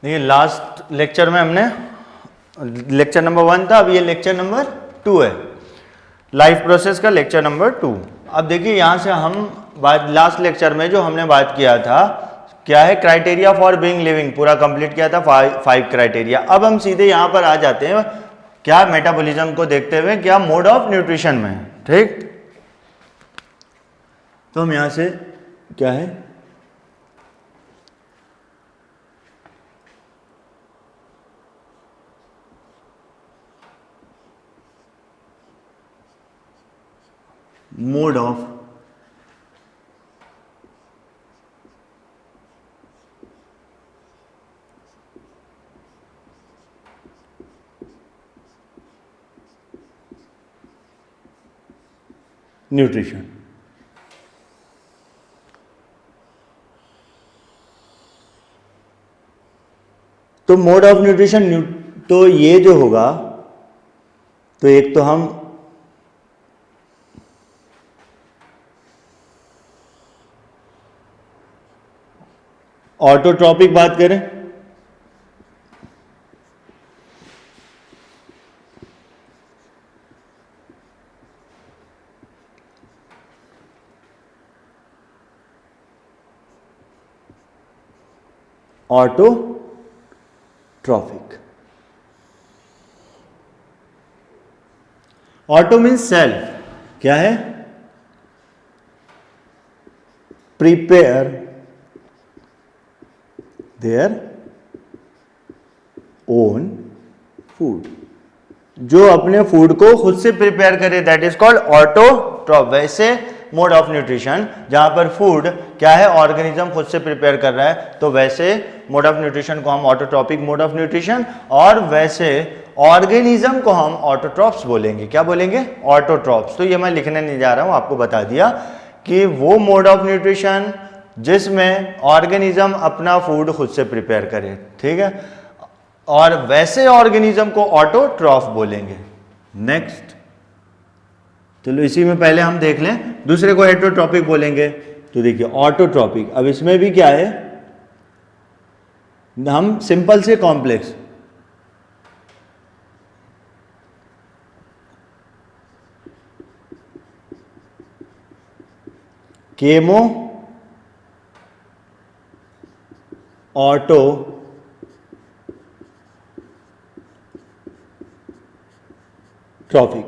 देखिए last lecture में हमने लेक्चर नंबर 1 था, अब ये लेक्चर नंबर 2 है, लाइफ प्रोसेस का लेक्चर नंबर 2। अब देखिए यहाँ से हम बात लास्ट लेक्चर में जो हमने बात किया था क्या है, क्राइटेरिया फॉर बीइंग लिविंग पूरा कंप्लीट किया था, 5 क्राइटेरिया। अब हम सीधे यहाँ पर आ जाते हैं क्या, मेटाबॉलिज्म को देखते हुए क्या मोड ऑफ न्यूट्रिशन में है। ठीक, तो हम यहाँ से क्या है, मोड ऑफ न्यूट्रिशन। तो मोड ऑफ न्यूट्रिशन, तो ये जो होगा, तो एक तो हम ऑटोट्रॉपिक बात करें, ऑटोट्रॉपिक। ऑटो मीन्स सेल्फ, क्या है, प्रिपेयर देयर ओन फूड, जो अपने फूड को खुद से प्रिपेयर करे, दैट इज कॉल्ड ऑटोट्रॉप। वैसे मोड ऑफ न्यूट्रिशन जहां पर फूड क्या है, ऑर्गेनिज्म खुद से प्रिपेयर कर रहा है, तो वैसे मोड ऑफ न्यूट्रिशन को हम ऑटोट्रॉपिक मोड ऑफ न्यूट्रिशन, और वैसे ऑर्गेनिज्म को हम ऑटोट्रॉप्स बोलेंगे। क्या बोलेंगे, ऑटोट्रॉप्स। तो ये मैं लिखने नहीं जा रहा हूं, आपको बता दिया कि वो मोड ऑफ न्यूट्रिशन जिसमें ऑर्गेनिज्म अपना फूड खुद से प्रिपेयर करे, ठीक है, और वैसे ऑर्गेनिज्म को ऑटोट्रॉफ बोलेंगे। नेक्स्ट, चलो इसी में पहले हम देख लें, दूसरे को हेटेरोट्रॉपिक बोलेंगे। तो देखिए ऑटोट्रॉपिक, अब इसमें भी क्या है, हम सिंपल से कॉम्प्लेक्स, केमो ऑटो ट्रॉपिक,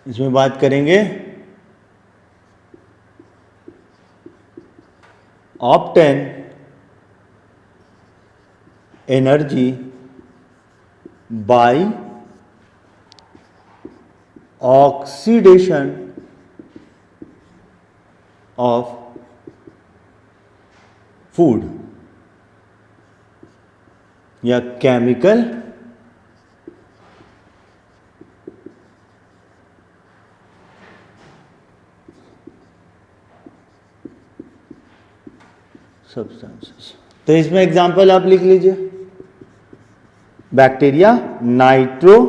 इसमें बात करेंगे obtain energy by oxidation of food या केमिकल सब्सटेंसेस। तो इसमें एग्जांपल आप लिख लीजिए, बैक्टीरिया नाइट्रोजोमोनास,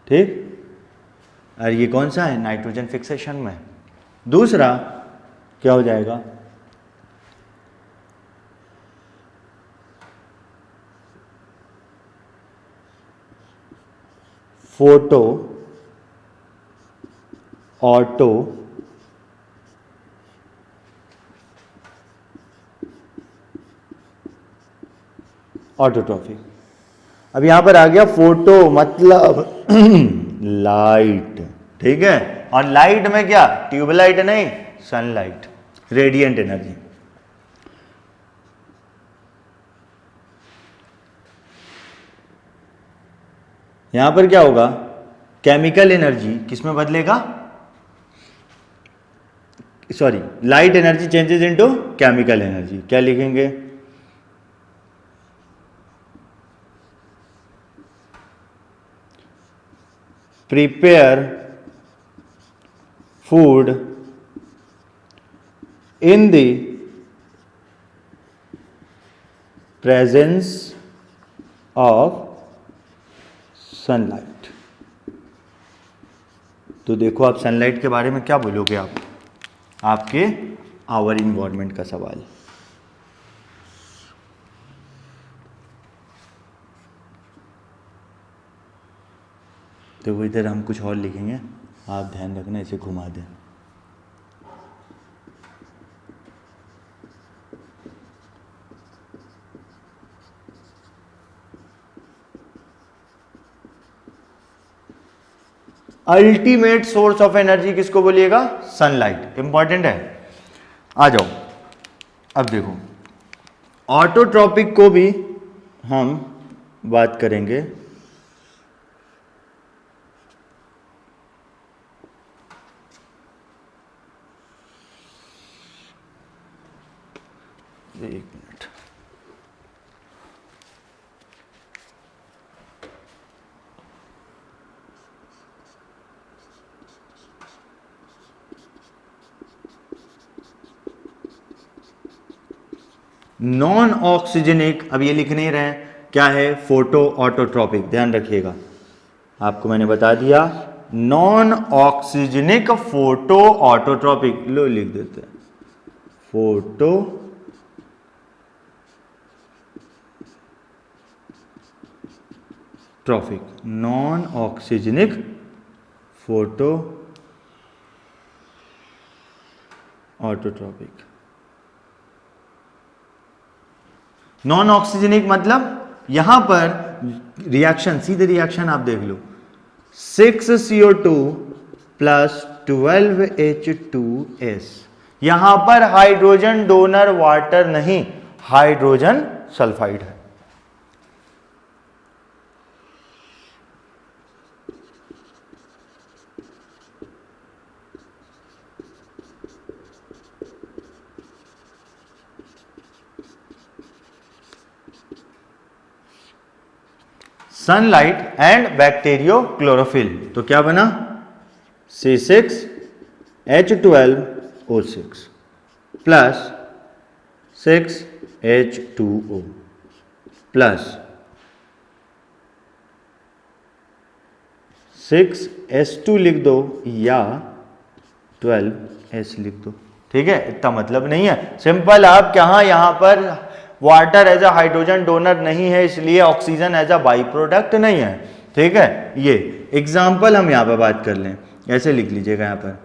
ठीक, और ये कौन सा है, नाइट्रोजन फिक्सेशन में। दूसरा क्या हो जाएगा, फोटो ऑटो ऑटोट्रॉफिक। अब यहां पर आ गया फोटो मतलब लाइट, ठीक है, और लाइट में क्या, ट्यूबलाइट नहीं, सनलाइट, रेडिएंट एनर्जी। यहां पर क्या होगा, केमिकल एनर्जी किसमें बदलेगा, sorry, light energy changes into chemical energy. क्या लिखेंगे, prepare food in the presence of sunlight। तो देखो आप सनलाइट के बारे में क्या बोलोगे आप, आपके आवर इन्वायरमेंट का सवाल। तो इधर हम कुछ और लिखेंगे, आप ध्यान रखना इसे घुमा दें। अल्टीमेट सोर्स ऑफ एनर्जी किसको बोलिएगा, सनलाइट, इंपॉर्टेंट है। आ जाओ अब देखो, ऑटोट्रॉपिक को भी हम बात करेंगे। एक मिनट, नॉन ऑक्सीजनिक, अब ये लिख नहीं रहे हैं क्या है, फोटो ऑटोट्रॉपिक, ध्यान रखिएगा, आपको मैंने बता दिया नॉन ऑक्सीजनिक फोटो ऑटोट्रॉपिक, लो लिख देते हैं photo trophic, non oxygenic photo autotrophic. Non oxygenic मतलब यहां पर रिएक्शन, सीधे रिएक्शन आप देख लो, 6CO2 प्लस 12H2S, यहां पर हाइड्रोजन डोनर वाटर नहीं, हाइड्रोजन सल्फाइड है। सनलाइट एंड बैक्टीरियो क्लोरोफिल, तो क्या बना, C6H12O6 plus 6H2O plus 6S2 लिख दो या 12S लिख दो, ठीक है, इतना मतलब नहीं है, सिंपल। आप यहां पर water as a hydrogen donor नहीं है, इसलिए oxygen as a by product नहीं है, ठीक है। ये एग्जाम्पल हम यहां पर बात कर लें, ऐसे लिख लीजिएगा यहां पर,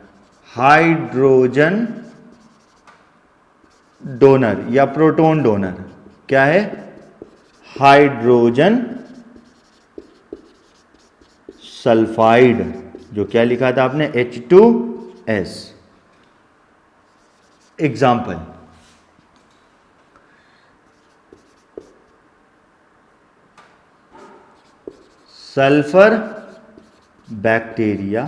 हाइड्रोजन डोनर या प्रोटॉन डोनर क्या है, हाइड्रोजन सल्फाइड, जो क्या लिखा था आपने, H2S। Example, sulphur bacteria,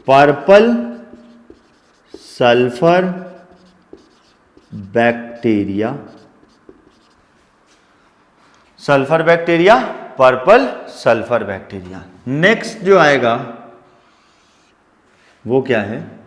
purple sulphur bacteria, sulphur bacteria, purple sulphur bacteria. Next जो आएगा वो क्या है,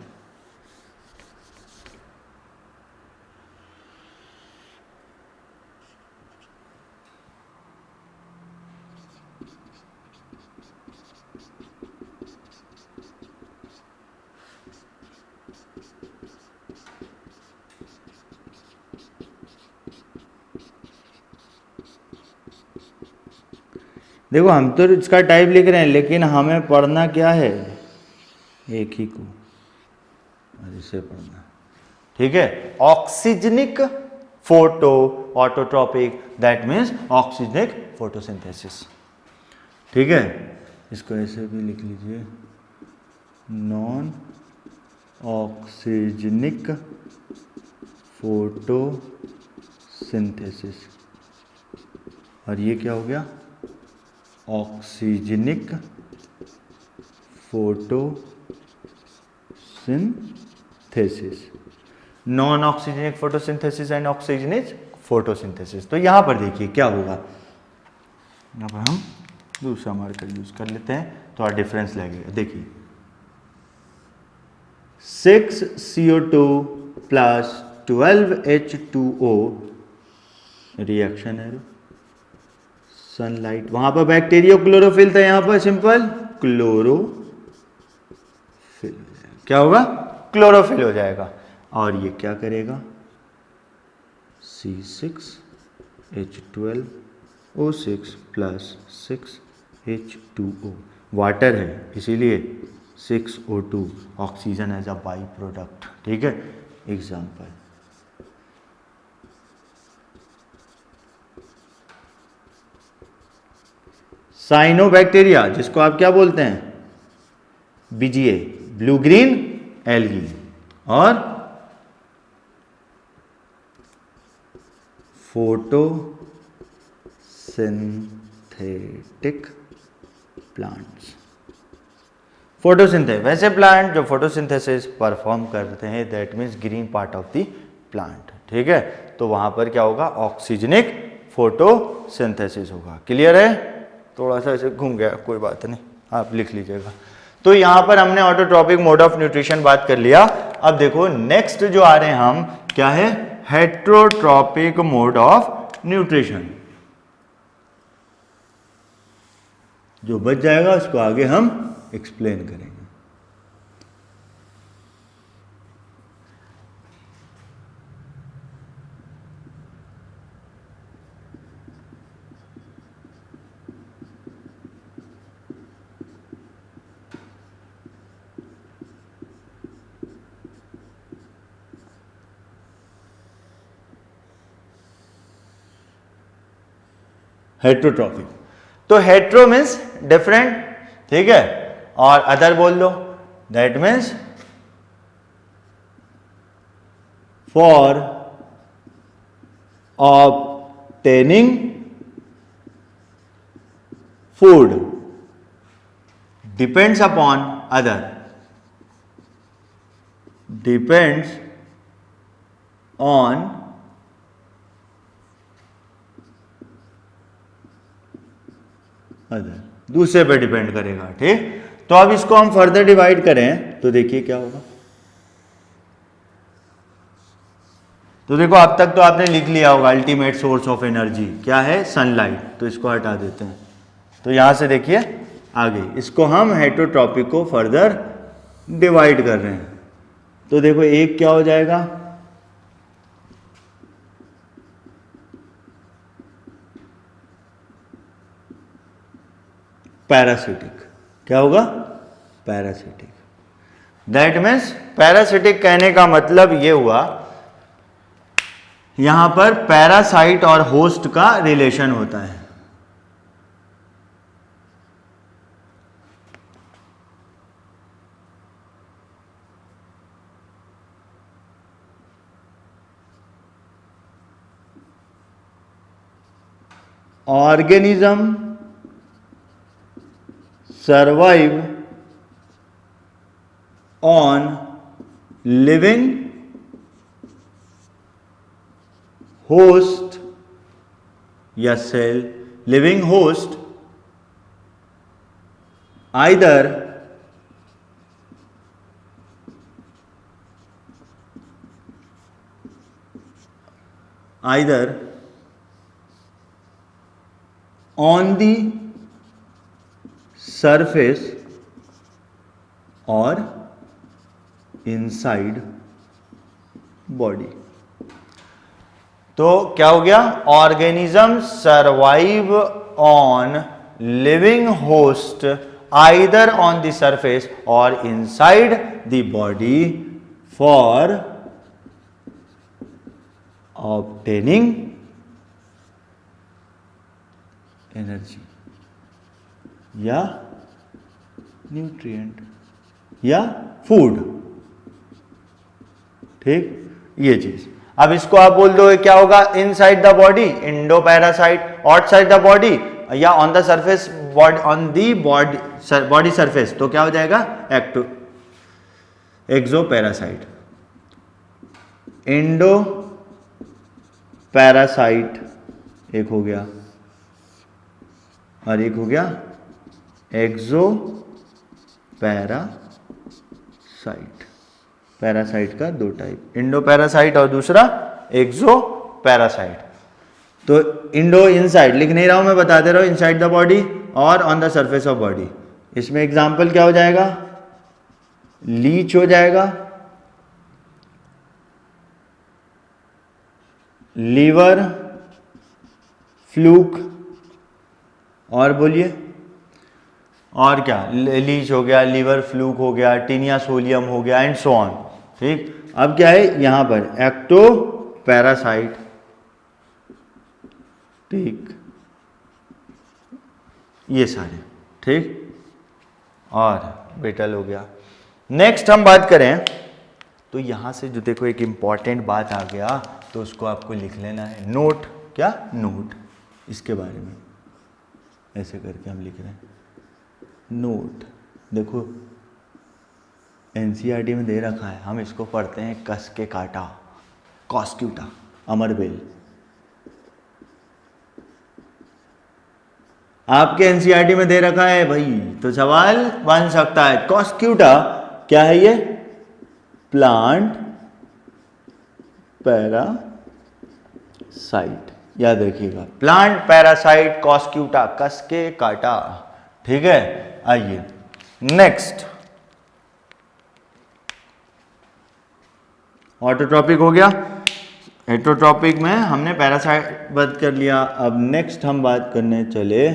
देखो हम तो इसका टाइप लिख रहे हैं, लेकिन हमें पढ़ना क्या है, एक ही को, और इसे पढ़ना, ठीक है। Oxygenic photo autotrophic, that means oxygenic photosynthesis, ठीक है। इसको ऐसे भी लिख लीजिए, नॉन ऑक्सीजनिक फोटोसिंथेसिस, और ये क्या हो गया, oxygenic photosynthesis, non oxygenic photosynthesis and oxygenic photosynthesis. तो यहां पर देखिए क्या होगा, यहां पर हम दूसरा मार्कर यूज कर लेते हैं, थोड़ा डिफरेंस लगेगा। देखिए 6CO2 प्लस 12H2O रिएक्शन है, सनलाइट, वहां पर बैक्टीरियो क्लोरोफिल था, यहां पर सिंपल क्लोरोफिल। क्या होगा? क्लोरोफिल हो जाएगा। और ये क्या करेगा? C6H12O6 प्लस 6H2O, वाटर है इसीलिए 6O2, oxygen as a by product. ठीक है, एग्जाम्पल साइनोबैक्टीरिया, जिसको आप क्या बोलते हैं? बीजीए, ब्लू ग्रीन एल्गी, और फोटोसिंथेटिक प्लांट्स। फोटोसिंथेसिस, वैसे प्लांट जो फोटोसिंथेसिस परफॉर्म करते हैं, that means green part of the plant. ठीक है, तो वहां पर क्या होगा? ऑक्सीजनिक फोटोसिंथेसिस होगा। क्लियर है? थोड़ा सा ऐसे घूम गया, कोई बात नहीं, आप लिख लीजिएगा। तो यहां पर हमने ऑटोट्रॉपिक मोड ऑफ न्यूट्रिशन बात कर लिया। अब देखो नेक्स्ट जो आ रहे हैं हम, क्या है? Heterotrophic mode of nutrition. जो बच जाएगा उसको आगे हम एक्सप्लेन करेंगे। हेट्रोट्रॉपिक, तो हेट्रो मीन्स डिफरेंट, ठीक है, और अदर बोल दो, that means for obtaining food depends upon other, depends on other, दूसरे पे डिपेंड करेगा। ठीक, तो अब इसको हम फर्दर डिवाइड करें तो देखिए क्या होगा। तो देखो अब तक तो आपने लिख लिया होगा अल्टीमेट सोर्स ऑफ एनर्जी क्या है? सनलाइट। तो इसको हटा देते हैं। तो यहां से देखिए आगे, इसको हम हेट्रोट्रॉपिक को फर्दर डिवाइड कर रहे हैं। तो देखो एक क्या हो जाएगा? पैरासिटिक। क्या होगा? पैरासिटिक। दैट मीन्स पैरासिटिक कहने का मतलब ये हुआ, यहां पर पैरासाइट और होस्ट का रिलेशन होता है। Organism survive on living host या cell, living host either on the surface or inside body। तो क्या हो गया? Organism survive on living host either on the surface और inside the body for obtaining energy या nutrient या food. ठीक, ये चीज। अब इसको आप बोल दो क्या होगा? Inside the body endo parasite, outside the body या on the surface body, on the body surface, तो क्या हो जाएगा? एक्सो पैरासाइट। इंडो पैरासाइट एक हो गया और एक हो गया एक्सो पैरासाइट। पैरासाइट का दो टाइप, इंडो पैरासाइट और दूसरा एक्सो पैरासाइट। तो इंडो इनसाइड लिख नहीं रहा हूं मैं, बता दे रहा हूं, इनसाइड द बॉडी और on the surface of body. इसमें एग्जाम्पल क्या हो जाएगा, लीच हो जाएगा, लीवर, फ्लूक, और बोलिए और क्या, लीच हो गया, लीवर फ्लूक हो गया, टीनिया सोलियम हो गया एंड सो ऑन। ठीक, अब क्या है यहां पर एक्टो पैरासाइट, ठीक, ये सारे, ठीक, और बेटल हो गया। नेक्स्ट हम बात करें तो यहां से जो देखो एक इंपॉर्टेंट बात आ गया तो उसको आपको लिख लेना है, नोट, क्या नोट, इसके बारे में ऐसे करके हम लिख रहे हैं नोट। देखो एनसीईआरटी में दे रखा है, हम इसको पढ़ते हैं कस के काटा, कॉस्क्यूटा, अमरबेल। आपके एनसीईआरटी में दे रखा है भाई, तो सवाल बन सकता है कॉस्क्यूटा क्या है ये, प्लांट पैरासाइट, याद रखिएगा, प्लांट पैरासाइट कॉस्क्यूटा, कस के काटा। ठीक है, आइए नेक्स्ट, ऑटोट्रॉपिक हो गया, हेटरोट्रॉपिक में हमने पैरासाइट बात कर लिया। अब नेक्स्ट हम बात करने चले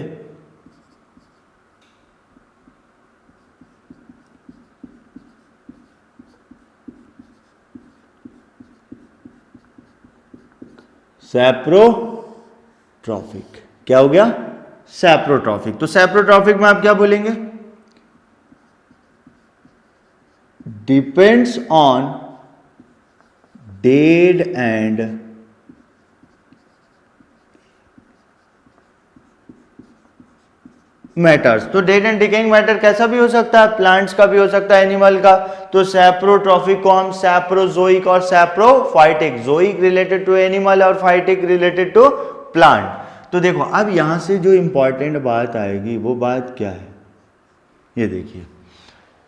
सैप्रोट्रॉफिक। क्या हो गया, सैप्रोट्रॉफिक। तो सैप्रोट्रॉफिक में आप क्या बोलेंगे, depends on dead and matters. तो डेड एंड डिकेइंग मैटर कैसा भी हो सकता है, प्लांट्स का भी हो सकता है, एनिमल का। तो सैप्रोट्रॉफिक को हम सैप्रोजोइक और सैप्रोफाइटिक, जोइक रिलेटेड टू एनिमल और फाइटिक रिलेटेड टू प्लांट। तो देखो अब यहां से जो इंपॉर्टेंट बात आएगी वो बात क्या है, ये देखिए,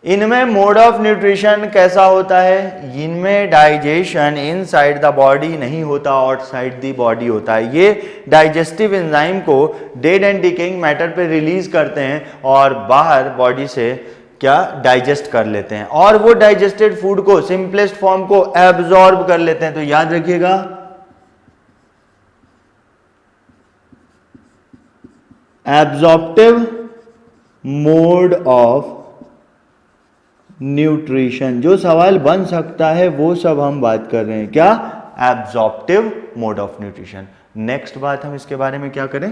इनमें मोड ऑफ न्यूट्रिशन कैसा होता है, इनमें डाइजेशन इनसाइड द बॉडी नहीं होता, आउटसाइड द बॉडी होता है। ये डाइजेस्टिव एंजाइम को डेड एंड डिकेइंग मैटर पे रिलीज करते हैं और बाहर बॉडी से क्या डाइजेस्ट कर लेते हैं, और वो डाइजेस्टेड फूड को सिंपलेस्ट फॉर्म को एब्जॉर्ब कर लेते हैं। तो याद रखिएगा एब्जॉर्प्टिव मोड ऑफ न्यूट्रिशन। जो सवाल बन सकता है वो सब हम बात कर रहे हैं, क्या, absorptive mode of nutrition. Next बात हम इसके बारे में क्या करें,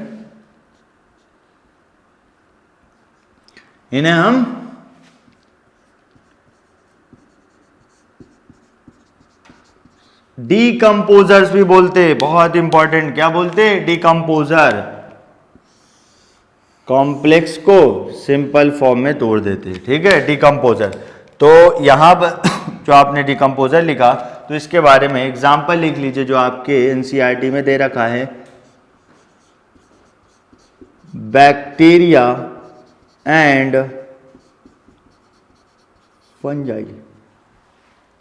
इन्हें हम डीकंपोजर्स भी बोलते, बहुत इंपॉर्टेंट, क्या बोलते, डीकंपोजर। कॉम्प्लेक्स को सिंपल फॉर्म में तोड़ देते, ठीक है, डीकंपोजर। तो यहां पर जो आपने डीकंपोजर लिखा तो इसके बारे में एग्जांपल लिख लीजिए जो आपके एनसीईआरटी में दे रखा है, बैक्टीरिया एंड फंजाई।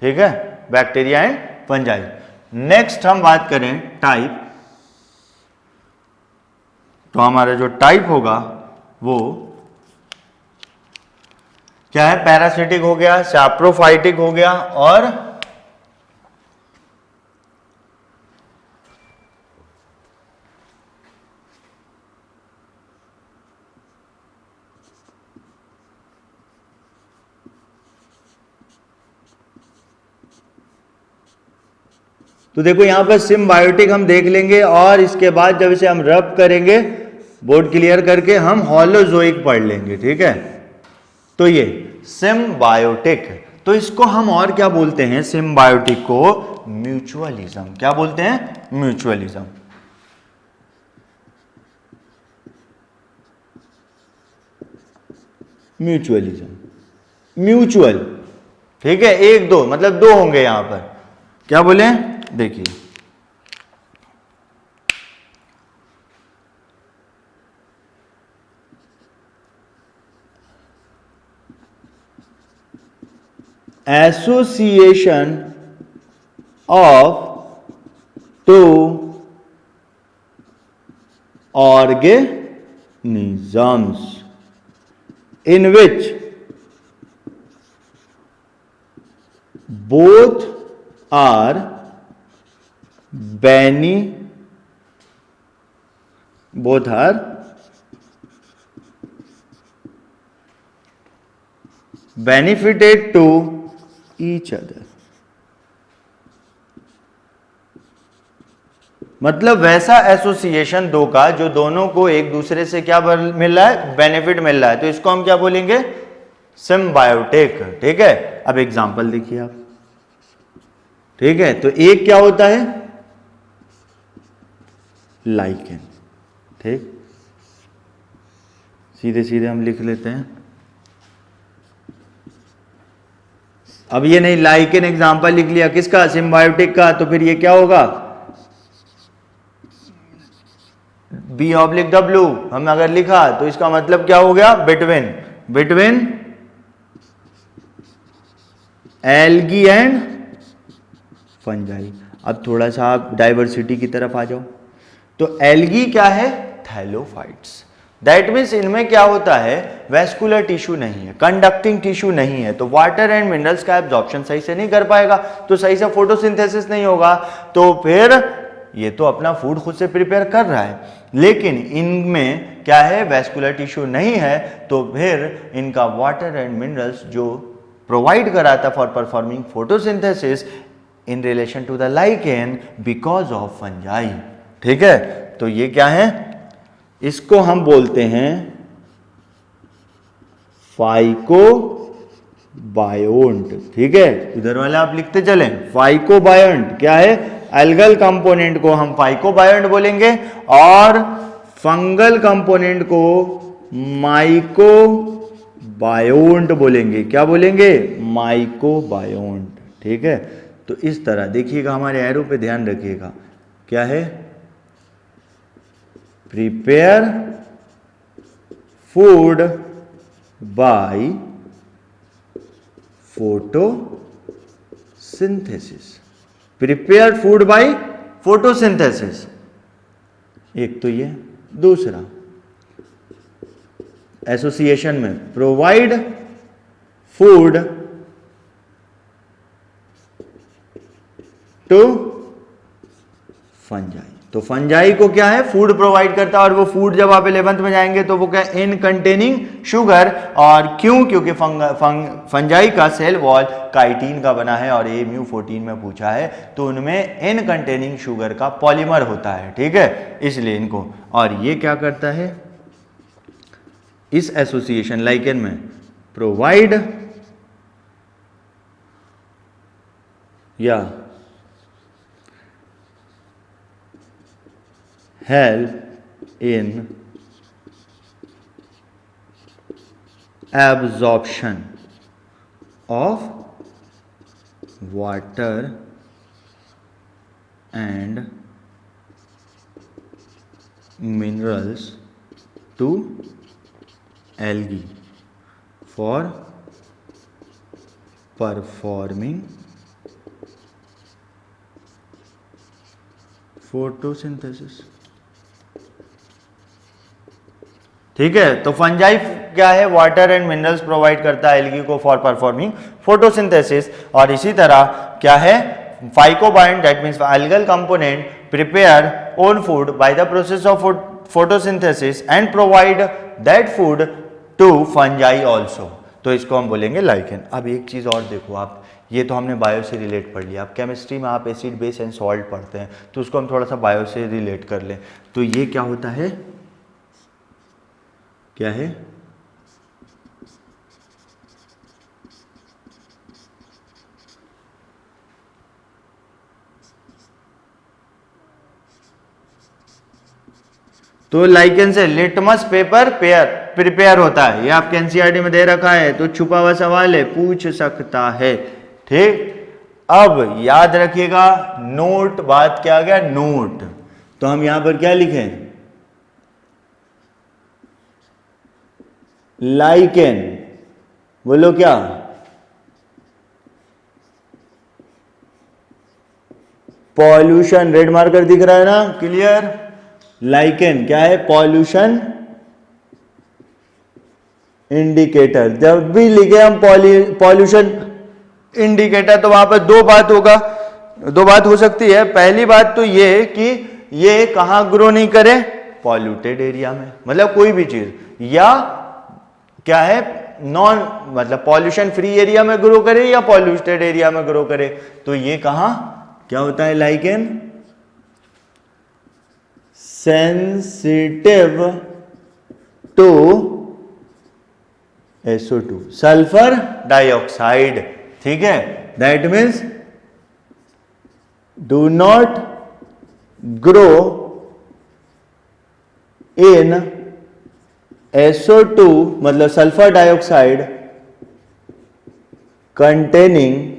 ठीक है, बैक्टीरिया एंड फंजाई। नेक्स्ट हम बात करें टाइप, तो हमारा जो टाइप होगा वो क्या है, पैरासिटिक हो गया, सैप्रोफाइटिक हो गया, और तो देखो यहां पर सिम्बायोटिक हम देख लेंगे, और इसके बाद जब इसे हम रब करेंगे बोर्ड क्लियर करके हम होलोजोइक पढ़ लेंगे। ठीक है, तो ये सिम्बायोटिक, तो इसको हम और क्या बोलते हैं, सिम्बायोटिक को म्यूचुअलिज्म। क्या बोलते हैं, म्यूचुअलिज्म। म्यूचुअलिज्म, म्यूचुअल, ठीक है, एक दो मतलब दो होंगे यहां पर। क्या बोले, देखिए association of to organisms in which both are benefited to each other. मतलब वैसा एसोसिएशन दो का जो दोनों को एक दूसरे से क्या मिल रहा है, बेनिफिट मिल रहा है, तो इसको हम क्या बोलेंगे, सिम्बायोटिक. ठीक है, अब एग्जांपल देखिए आप. ठीक है, तो एक क्या होता है, लाइकेन. ठीक, सीधे सीधे हम लिख लेते हैं. अब ये नहीं, लाइकेन एग्जांपल लिख लिया किसका, सिम्बायोटिक का, तो फिर ये क्या होगा, B/W हम अगर लिखा तो इसका मतलब क्या हो गया, बिटवीन एल्गी एंड फंजाई. अब थोड़ा सा आप डाइवर्सिटी की तरफ आ जाओ. तो एल्गी क्या है, थैलोफाइट्स. दैट मीन्स इनमें क्या होता है, वेस्कुलर टिश्यू नहीं है, कंडक्टिंग टिश्यू नहीं है, तो वाटर एंड मिनरल्स का एब्जॉर्प्शन सही से नहीं कर पाएगा, तो सही से फोटोसिंथेसिस नहीं होगा. तो फिर ये तो अपना फूड खुद से प्रिपेयर कर रहा है, लेकिन इनमें क्या है, वेस्कुलर टिश्यू नहीं है, तो फिर इनका वाटर एंड मिनरल्स जो प्रोवाइड कराता for performing photosynthesis in relation to the lichen because of fungi. ठीक है, तो ये क्या है, इसको हम बोलते हैं फाइकोबायोन्ट. ठीक है, इधर वाले आप लिखते चलें, फाइकोबायोन्ट क्या है, एल्गल कंपोनेंट को हम फाइकोबायोन्ट बोलेंगे और फंगल कंपोनेंट को माइकोबायोन्ट बोलेंगे. क्या बोलेंगे, माइकोबायोन्ट. ठीक है, तो इस तरह देखिएगा, हमारे एरो पे ध्यान रखिएगा, क्या है, prepare food by photosynthesis. Prepare food by photosynthesis, एक तो ये. दूसरा एसोसिएशन में प्रोवाइड फूड टू फंजाई. तो फंजाई को क्या है, फूड प्रोवाइड करता है, और वो फूड जब आप 11th में जाएंगे तो वो क्या, इन कंटेनिंग शुगर. और क्यों, क्योंकि फंजाई का सेल वॉल काइटिन का बना है, और AMU14 में पूछा है, तो उनमें इन कंटेनिंग शुगर का पॉलीमर होता है. ठीक है, इसलिए इनको, और ये क्या करता है, इस एसोसिएशन लाइकेन में प्रोवाइड या help in absorption of water and minerals to algae for performing photosynthesis. ठीक है, तो फंजाई क्या है, वाटर एंड मिनरल्स प्रोवाइड करता है एल्गी को फॉर परफॉर्मिंग फोटोसिंथेसिस. और इसी तरह क्या है, phycobiont that means algal component prepare own food by the process of photosynthesis and provide that food to fungi also. तो इसको हम बोलेंगे लाइकेन. अब एक चीज और देखो आप, ये तो हमने बायो से रिलेट पढ़ लिया. अब केमिस्ट्री में आप एसिड बेस एंड सॉल्ट पढ़ते हैं, तो उसको हम थोड़ा सा बायो से रिलेट कर लें. तो ये क्या होता है, क्या है, तो लाइकेन से लिटमस पेपर प्रिपेयर होता है. ये आपके एनसीईआरटी में दे रखा है, तो छुपा हुआ सवाल है, पूछ सकता है. ठीक, अब याद रखिएगा, नोट, बात क्या आ गया, नोट. तो हम यहां पर क्या लिखें, लाइकेन. बोलो क्या, पॉल्यूशन, रेड मार्कर दिख रहा है ना, क्लियर. लाइकेन क्या है, पॉल्यूशन इंडिकेटर, जब भी लिखे हम पॉल्यूशन इंडिकेटर तो वहां पर दो बात हो सकती है। पहली बात तो ये कि ये कहां ग्रो नहीं करे, पॉल्यूटेड एरिया में, मतलब कोई भी चीज, या क्या है नॉन मतलब पॉल्यूशन फ्री एरिया में ग्रो करे या पॉल्यूटेड एरिया में ग्रो करे। तो ये कहां क्या होता है, lichen sensitive to SO2 sulphur dioxide, ठीक है। That means do not grow in SO2 मतलब सल्फर डाइऑक्साइड कंटेनिंग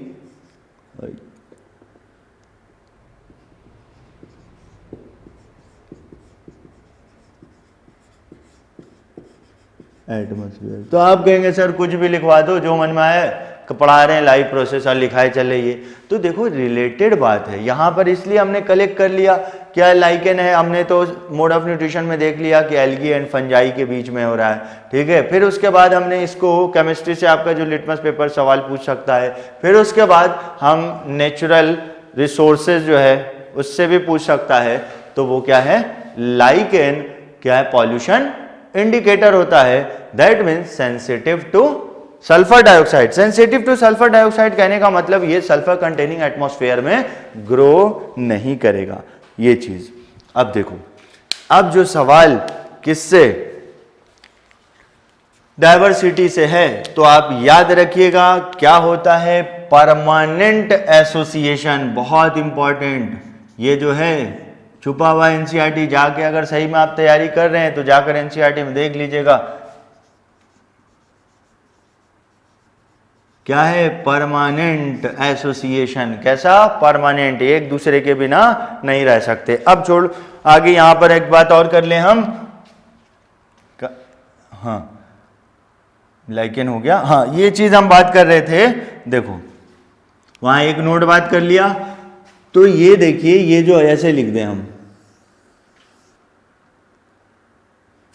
एटमोस्फियर। तो आप कहेंगे सर कुछ भी लिखवा दो जो मन में आए, पढ़ा रहे हैं लाइव प्रोसेस और लिखाए चले ये। तो देखो रिलेटेड बात है यहाँ पर, इसलिए हमने कलेक्ट कर लिया क्या लाइकेन है। हमने तो मोड ऑफ न्यूट्रिशन में देख लिया कि एल्गी एंड फंजाई के बीच में हो रहा है, ठीक है। फिर उसके बाद हमने इसको केमिस्ट्री से आपका जो लिटमस पेपर सवाल पूछ सकता है। फिर उसके बाद हम नेचुरल रिसोर्सेज जो है उससे भी पूछ सकता है। तो वो क्या है, लाइकेन क्या है, पॉल्यूशन इंडिकेटर होता है। That means sensitive two sulphur dioxide. Sensitive two sulphur dioxide कहने का मतलब ये सल्फर कंटेनिंग एटमॉस्फेयर में ग्रो नहीं करेगा, ये चीज। अब देखो, अब जो सवाल किससे, डायवर्सिटी से है, तो आप याद रखिएगा क्या होता है, परमानेंट एसोसिएशन, बहुत इंपॉर्टेंट। ये जो है छुपा हुआ एनसीईआरटी, जाके अगर सही में आप तैयारी कर रहे हैं तो जाकर एनसीईआरटी में देख लीजिएगा क्या है, परमानेंट एसोसिएशन। कैसा, परमानेंट, एक दूसरे के बिना नहीं रह सकते। अब छोड़ आगे, यहां पर एक बात और कर लें हम, हाँ लाइकेन हो गया, हाँ ये चीज हम बात कर रहे थे। देखो वहां एक नोट बात कर लिया, तो ये देखिए, ये जो ऐसे लिख दें हम,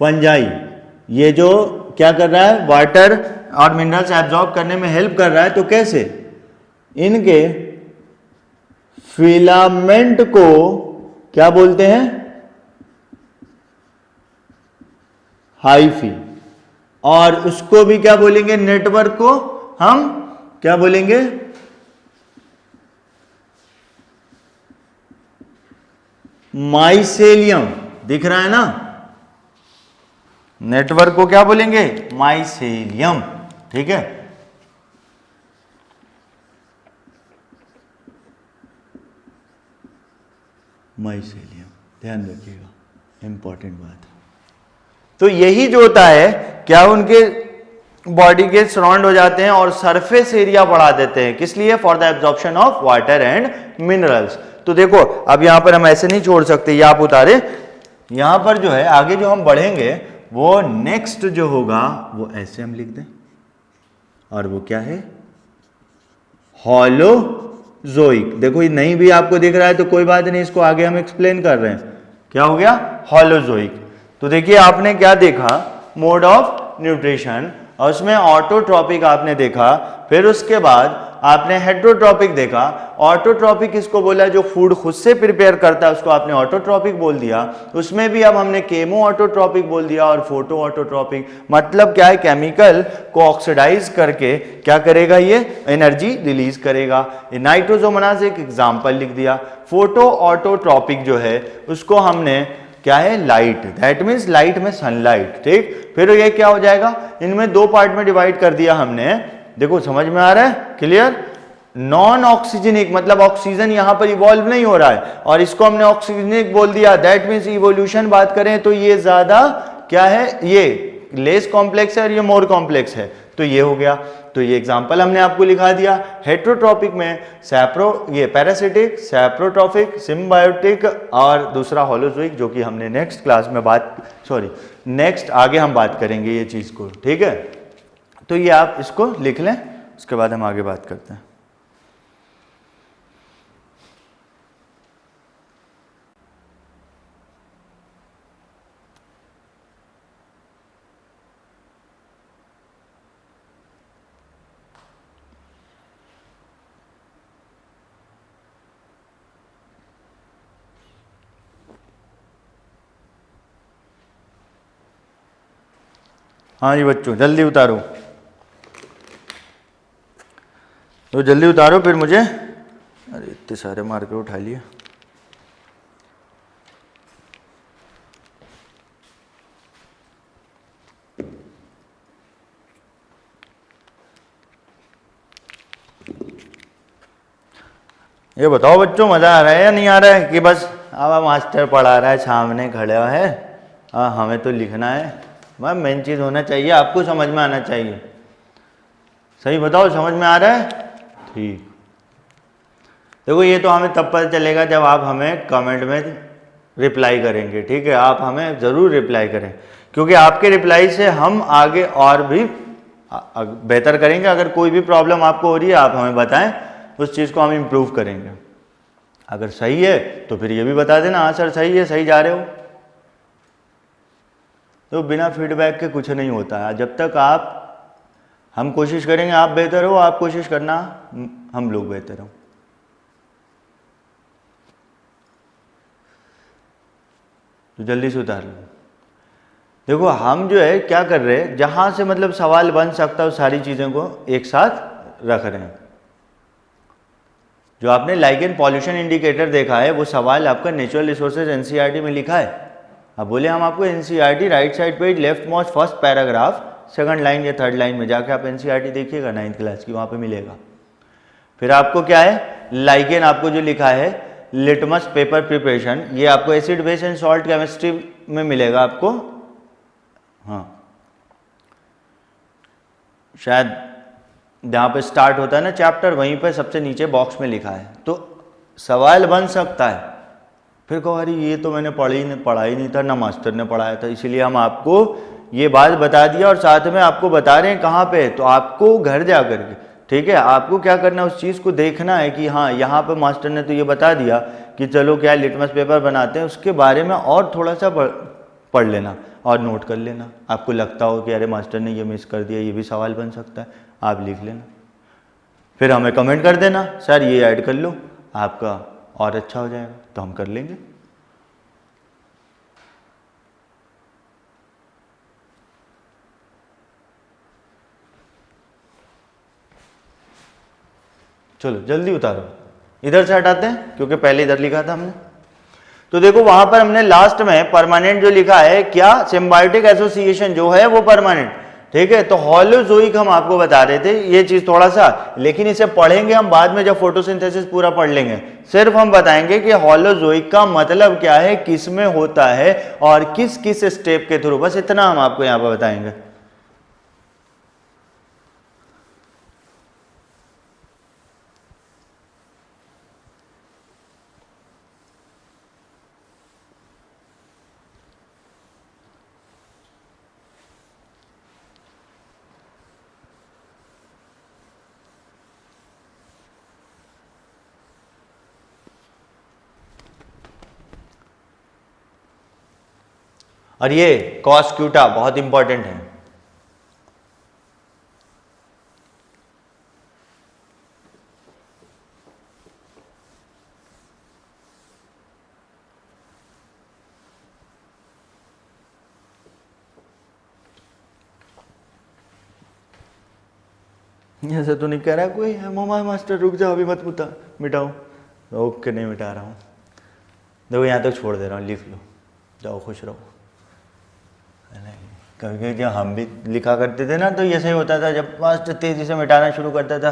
फंजाई, ये जो क्या कर रहा है, वाटर और मिनरल्स एब्जॉर्ब करने में हेल्प कर रहा है। तो कैसे, इनके फिलामेंट को क्या बोलते हैं, हाइफी, और उसको भी क्या बोलेंगे, नेटवर्क को हम क्या बोलेंगे, माइसेलियम। दिख रहा है ना, नेटवर्क को क्या बोलेंगे, माइसेलियम, ठीक है। माइसेलियम, ध्यान रखिएगा, इंपॉर्टेंट बात है। तो यही जो होता है, क्या उनके बॉडी के सराउंड हो जाते हैं और सरफेस एरिया बढ़ा देते हैं, किस लिए, for the absorption of water and minerals. तो देखो अब यहां पर हम ऐसे नहीं छोड़ सकते, ये आप उतारे, यहां पर जो है आगे जो हम बढ़ेंगे वो नेक्स्ट जो होगा वो ऐसे हम लिख दें, और वो क्या है, हॉलोजोइक। देखो ये नहीं भी आपको दिख रहा है तो कोई बात नहीं, इसको आगे हम एक्सप्लेन कर रहे हैं, क्या हो गया, हॉलोजोइक। तो देखिए आपने क्या देखा, मोड ऑफ न्यूट्रिशन, और उसमें ऑटोट्रॉपिक आपने देखा, फिर उसके बाद आपने हेट्रोट्रॉपिक देखा। ऑटोट्रॉपिक किसको बोला, जो फूड खुद से प्रिपेयर करता है उसको आपने ऑटोट्रॉपिक बोल दिया। उसमें भी अब हमने केमो ऑटोट्रॉपिक बोल दिया और फोटो ऑटोट्रॉपिक। मतलब क्या है, केमिकल को ऑक्सीडाइज करके क्या करेगा, ये एनर्जी रिलीज करेगा। नाइट्रोजोमोनास एक एग्जाम्पल लिख दिया। फोटो ऑटोट्रॉपिक जो है उसको हमने क्या है, लाइट, दैट मीन्स लाइट में सनलाइट, ठीक। फिर ये क्या हो जाएगा, इनमें दो पार्ट में डिवाइड कर दिया हमने। देखो समझ में आ रहा है, क्लियर। नॉन ऑक्सीजनिक मतलब ऑक्सीजन यहां पर इवॉल्व नहीं हो रहा है, और इसको हमने ऑक्सीजनिक बोल दिया। दैट मीन्स इवोल्यूशन बात करें तो ये ज्यादा क्या है, ये लेस कॉम्प्लेक्स है और ये मोर कॉम्प्लेक्स है। तो ये हो गया, तो ये एग्जांपल हमने आपको लिखा दिया। हेट्रोट्रॉपिक में ये पैरासिटिक, सैप्रोट्रॉपिक, सिम्बायोटिक और दूसरा होलोजोइक, जो कि हमने नेक्स्ट क्लास में नेक्स्ट आगे हम बात करेंगे ये चीज को, ठीक है। तो ये आप इसको लिख लें, उसके बाद हम आगे बात करते हैं। हाँ जी बच्चों, जल्दी उतारो, तो जल्दी उतारो फिर मुझे, अरे इतने सारे मार्कर उठा लिए। ये बताओ बच्चों, मज़ा आ रहा है या नहीं आ रहा है, कि बस अब मास्टर पढ़ा रहा है सामने खड़ा है, हमें तो लिखना है। मैम मेन चीज़ होना चाहिए, आपको समझ में आना चाहिए। सही बताओ, समझ में आ रहा है? ठीक। देखो ये तो हमें तब पता चलेगा जब आप हमें कमेंट में रिप्लाई करेंगे, ठीक है? आप हमें ज़रूर रिप्लाई करें, क्योंकि आपके रिप्लाई से हम आगे और भी बेहतर करेंगे। अगर कोई भी प्रॉब्लम आपको हो रही है आप हमें बताएं, उस चीज़ को हम इम्प्रूव करेंगे। अगर सही है तो फिर ये भी बता देना, हाँ सर सही है, सही जा रहे हो। तो बिना फीडबैक के कुछ नहीं होता है। जब तक हम कोशिश करेंगे आप बेहतर हो, आप कोशिश करना हम लोग बेहतर हो। तो जल्दी से उतार लो। देखो हम जो है क्या कर रहे हैं, जहां से मतलब सवाल बन सकता है उस सारी चीज़ों को एक साथ रख रहे हैं। जो आपने लाइगेन पॉल्यूशन इंडिकेटर देखा है वो सवाल आपका नेचुरल रिसोर्सेज एनसीईआरटी में लिखा है। अब बोले हम आपको NCERT right side page left most first paragraph second line या थर्ड लाइन में जाके आप एनसीईआरटी देखिएगा 9th क्लास की, वहाँ पे मिलेगा। फिर आपको क्या है, लाइगेन आपको जो लिखा है लिटमस पेपर प्रिपरेशन, ये आपको acid base and salt chemistry में मिलेगा आपको। हाँ शायद जहाँ पे स्टार्ट होता है ना चैप्टर, वहीं पे सबसे नीचे बॉक्स में लिखा है। तो सवाल बन सकता है। फिर कहो अरे ये तो मैंने पढ़ा ही नहीं था, ना मास्टर ने पढ़ाया था, इसलिए हम आपको ये बात बता दिया और साथ में आपको बता रहे हैं कहाँ पे। तो आपको घर जा करके, ठीक है, आपको क्या करना है, उस चीज़ को देखना है कि हाँ यहाँ पे मास्टर ने तो ये बता दिया कि चलो क्या लिटमस पेपर बनाते हैं, उसके बारे में और थोड़ा सा पढ़ लेना और नोट कर लेना। आपको लगता हो कि अरे मास्टर ने ये मिस कर दिया, ये भी सवाल बन सकता है, आप लिख लेना। फिर हमें कमेंट कर देना सर ये ऐड कर लो, आपका और अच्छा हो जाएगा, तो हम कर लेंगे। चलो जल्दी उतारो, इधर से हटाते हैं क्योंकि पहले इधर लिखा था हमने। तो देखो वहां पर हमने लास्ट में परमानेंट जो लिखा है, क्या सिम्बायोटिक एसोसिएशन जो है वो परमानेंट, ठीक है। तो हॉलोजोइक हम आपको बता रहे थे ये चीज थोड़ा सा, लेकिन इसे पढ़ेंगे हम बाद में जब फोटोसिंथेसिस पूरा पढ़ लेंगे। सिर्फ हम बताएंगे कि हॉलोजोइक का मतलब क्या है, किस में होता है और किस किस स्टेप के थ्रू, बस इतना हम आपको यहाँ पर बताएंगे। और ये कॉस क्यूटा बहुत इंपॉर्टेंट है। ऐसा तो नहीं कह रहा कोई मामा मास्टर रुक जाओ अभी मत मिटाओ। ओके नहीं मिटा रहा हूँ, देखो यहाँ तक छोड़ दे रहा हूँ, लिख लो, जाओ खुश रहो। कभी जब हम भी लिखा करते थे ना तो ऐसा ही होता था, जब मास्टर तेजी से मिटाना शुरू करता था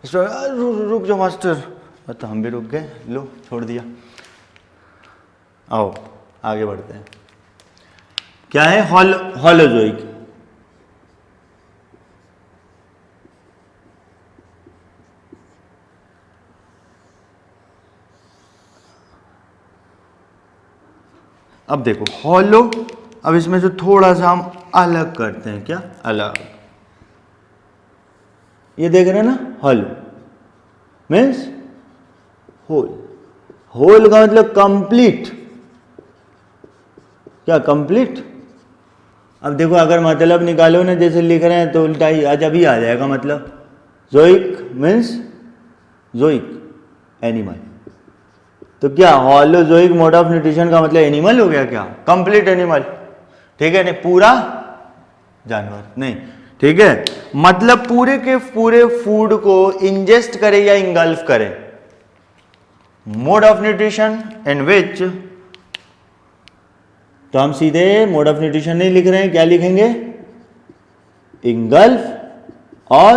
रुक जाओ मास्टर, तो हम भी रुक गए, लो छोड़ दिया। आओ आगे बढ़ते हैं। क्या है हॉलोजोइक, अब देखो हॉलो, अब इसमें से थोड़ा सा हम अलग करते हैं, क्या अलग, ये देख रहे हैं ना, हॉल मीन्स होल, होल का मतलब कंप्लीट, क्या कंप्लीट। अब देखो अगर मतलब निकालो ना जैसे लिख रहे हैं तो उल्टा ही आज अभी आ जाएगा मतलब। जोइक मीन्स जोइक एनिमल, तो क्या हॉलोजोइक मोड ऑफ न्यूट्रिशन का मतलब एनिमल हो गया, क्या कंप्लीट एनिमल, ठीक है। नहीं पूरा जानवर नहीं, ठीक है। मतलब पूरे के पूरे फूड को इंजेस्ट करे या इंगल्फ करे। मोड ऑफ न्यूट्रिशन इन विच, तो हम सीधे मोड ऑफ न्यूट्रिशन नहीं लिख रहे हैं, क्या लिखेंगे? इंगल्फ और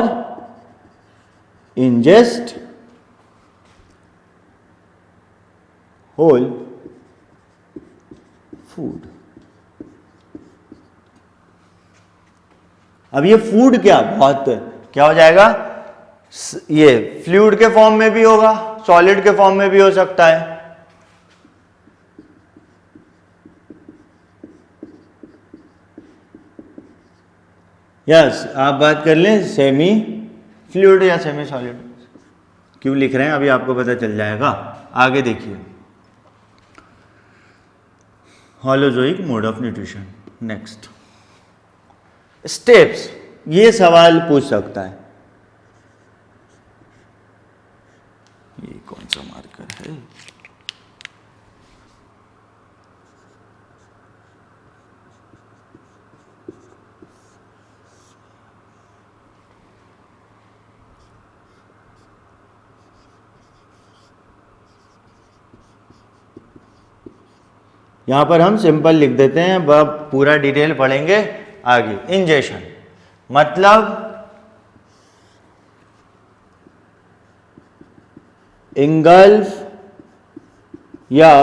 इंजेस्ट होल फूड। अब ये फूड क्या बहुत क्या हो जाएगा, ये फ्लूइड के फॉर्म में भी होगा, सॉलिड के फॉर्म में भी हो सकता है। यस, आप बात कर लें सेमी फ्लूइड या सेमी सॉलिड, क्यों लिख रहे हैं अभी आपको पता चल जाएगा। आगे देखिए, holozoic mode of nutrition. Next steps, ये सवाल पूछ सकता है, ये कौन सा मार्कर है? यहां पर हम सिंपल लिख देते हैं, पूरा डिटेल पढ़ेंगे आगे। इंजेक्शन मतलब इंगल्फ या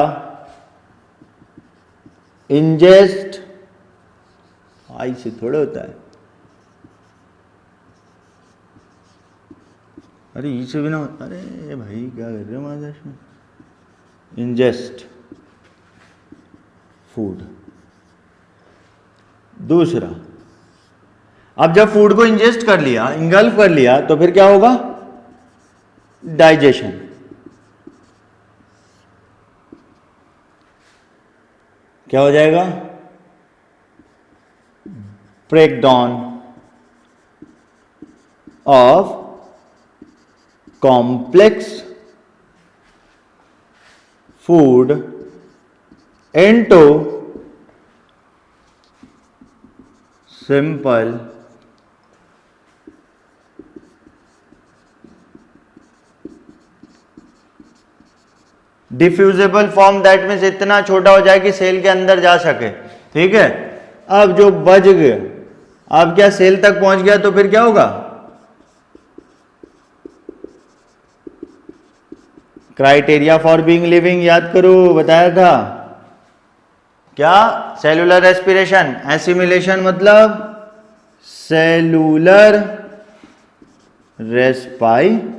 इंजेस्ट, आई से थोड़ा होता है, अरे ई से भी ना, अरे भाई क्या कर रहे हो महादेश में। Ingest food. दूसरा, अब जब फूड को इंजेस्ट कर लिया, इंगल्फ कर लिया, तो फिर क्या होगा? डाइजेशन। क्या हो जाएगा? Breakdown of complex food into simple diffusible form, that means इतना छोटा हो जाए कि सेल के अंदर जा सके, ठीक है। अब जो बच गया, अब क्या सेल तक पहुंच गया, तो फिर क्या होगा? क्राइटेरिया फॉर बीइंग लिविंग याद करो, बताया था क्या? Cellular respiration. एसिमिलेशन मतलब सेलुलर रेस्पायरेशन।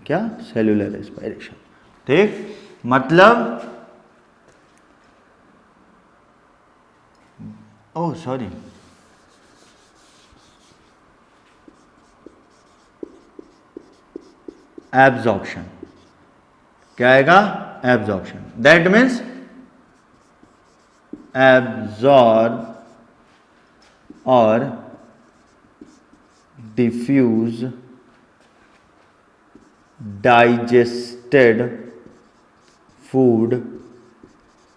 क्या? सेलुलर रेस्पायरेशन, ठीक। मतलब ओह सॉरी, एब्जॉर्प्शन। क्या आएगा? Absorption. That means absorb or diffuse digested food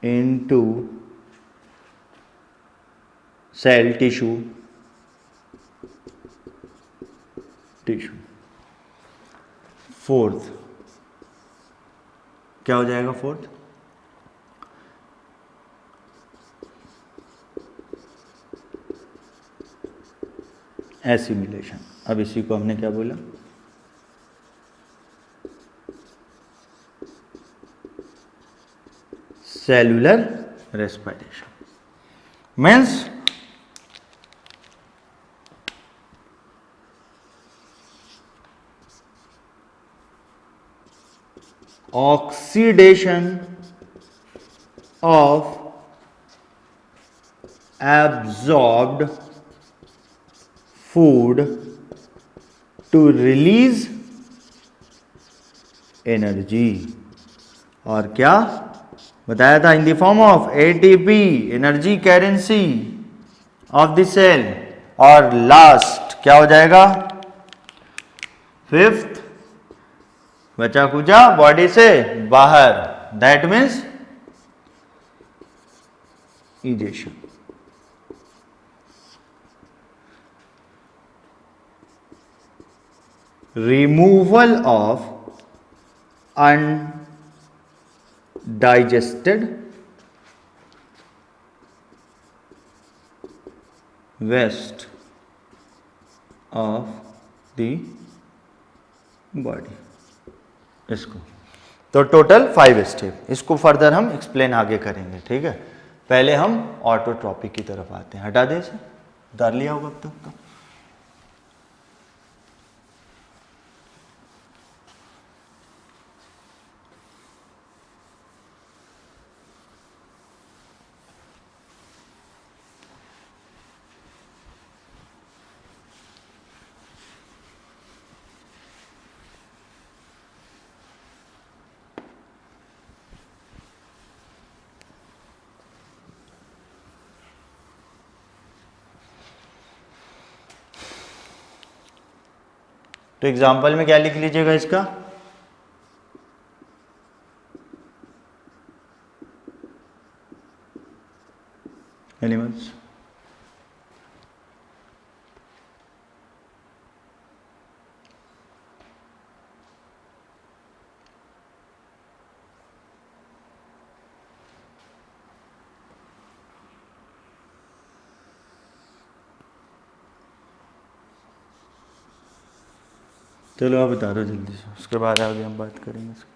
into cell tissue. Fourth क्या हो जाएगा? Fourth assimilation. अब इसी को हमने क्या बोला? Cellular respiration. Means oxidation of absorbed food to release energy। और क्या बताया था? In the form of ATP, energy currency of the cell. और लास्ट क्या हो जाएगा? फिफ्थ, बचा कुचा बॉडी से बाहर, that means egestion. removal of undigested waste of the body। इसको तो टोटल 5 स्टेप, इसको फर्दर हम एक्सप्लेन आगे करेंगे, ठीक है। पहले हम ऑटोट्रॉपी की तरफ आते हैं। हटा दे इसे, उतार लिया होगा अब तक तो। तो एग्जाम्पल में क्या लिख लीजिएगा इसका, एनिमल्स। चलो आप बता दो जल्दी से, उसके बाद आगे हम बात करेंगे इसको।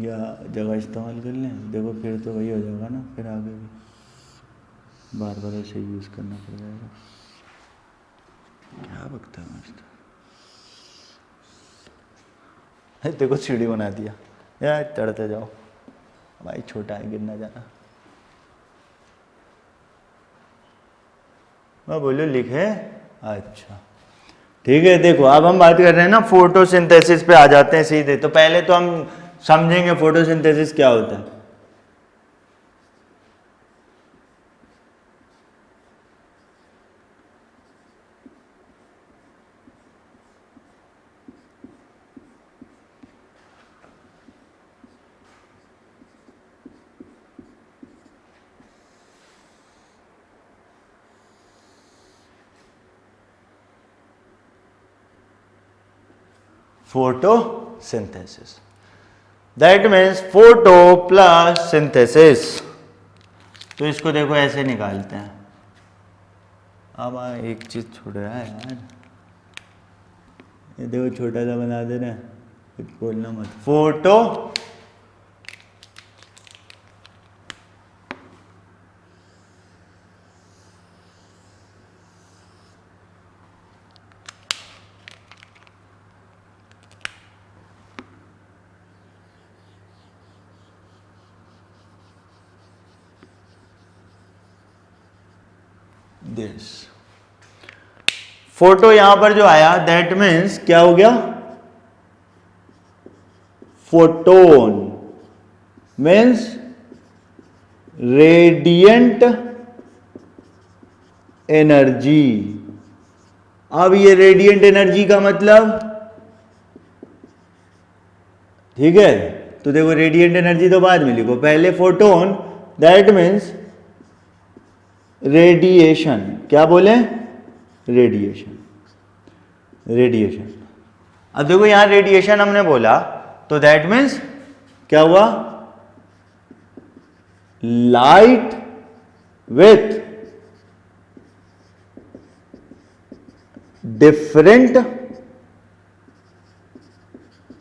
या जगह इस्तेमाल कर लें, देखो फिर तो वही हो जाएगा ना, फिर आगे भी बार बार ऐसे यूज़ करना पड़ जाएगा। क्या बकता है मस्त, देखो सीढ़ी बना दिया यार, चढ़ते जाओ भाई, छोटा है गिर ना जाना। मैं बोलो लिखे, अच्छा ठीक है। देखो अब हम बात कर रहे हैं ना फोटोसिंथेसिस पे आ जाते हैं सीधे। तो पहले तो हम समझेंगे फोटोसिंथेसिस क्या होता है। Photosynthesis, that means photo plus synthesis. तो इसको देखो ऐसे निकालते हैं। अब एक चीज छोड़ रहा है यार, ये देखो छोटा सा बना दे रहे हैं, कुछ बोलना मत। फोटो दिस, फोटो यहां पर जो आया दैट मीन्स क्या हो गया, फोटोन मीन्स रेडियंट एनर्जी। अब ये रेडियंट एनर्जी का मतलब, ठीक है, तो देखो रेडियंट एनर्जी तो बाद में लिखो, पहले फोटोन दैट मीन्स रेडिएशन। क्या बोले, रेडिएशन, रेडिएशन। अब देखो यहां रेडिएशन हमने बोला, तो दैट मीन्स क्या हुआ, लाइट विथ डिफरेंट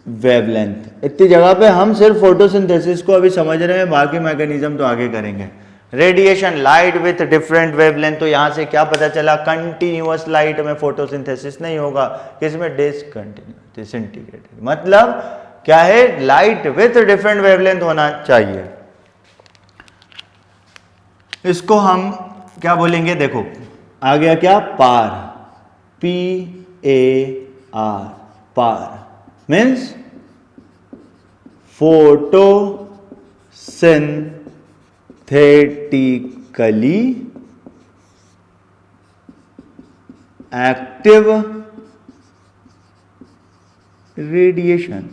वेवलेंथ। इतनी जगह पे हम सिर्फ फोटोसिंथेसिस को अभी समझ रहे हैं, बाकी मैकेनिज्म तो आगे करेंगे। Radiation, light with different wavelength, तो यहां से क्या पता चला, कंटिन्यूअस लाइट में फोटोसिंथेसिस नहीं होगा, किसमें, डिसकंटिन्यूअस, डिसइंटीग्रेटेड। मतलब क्या है, लाइट विथ डिफरेंट वेवलेंथ होना चाहिए। इसको हम क्या बोलेंगे, देखो आ गया क्या, PAR, PAR, PAR means photosynthetic synthetically active radiation.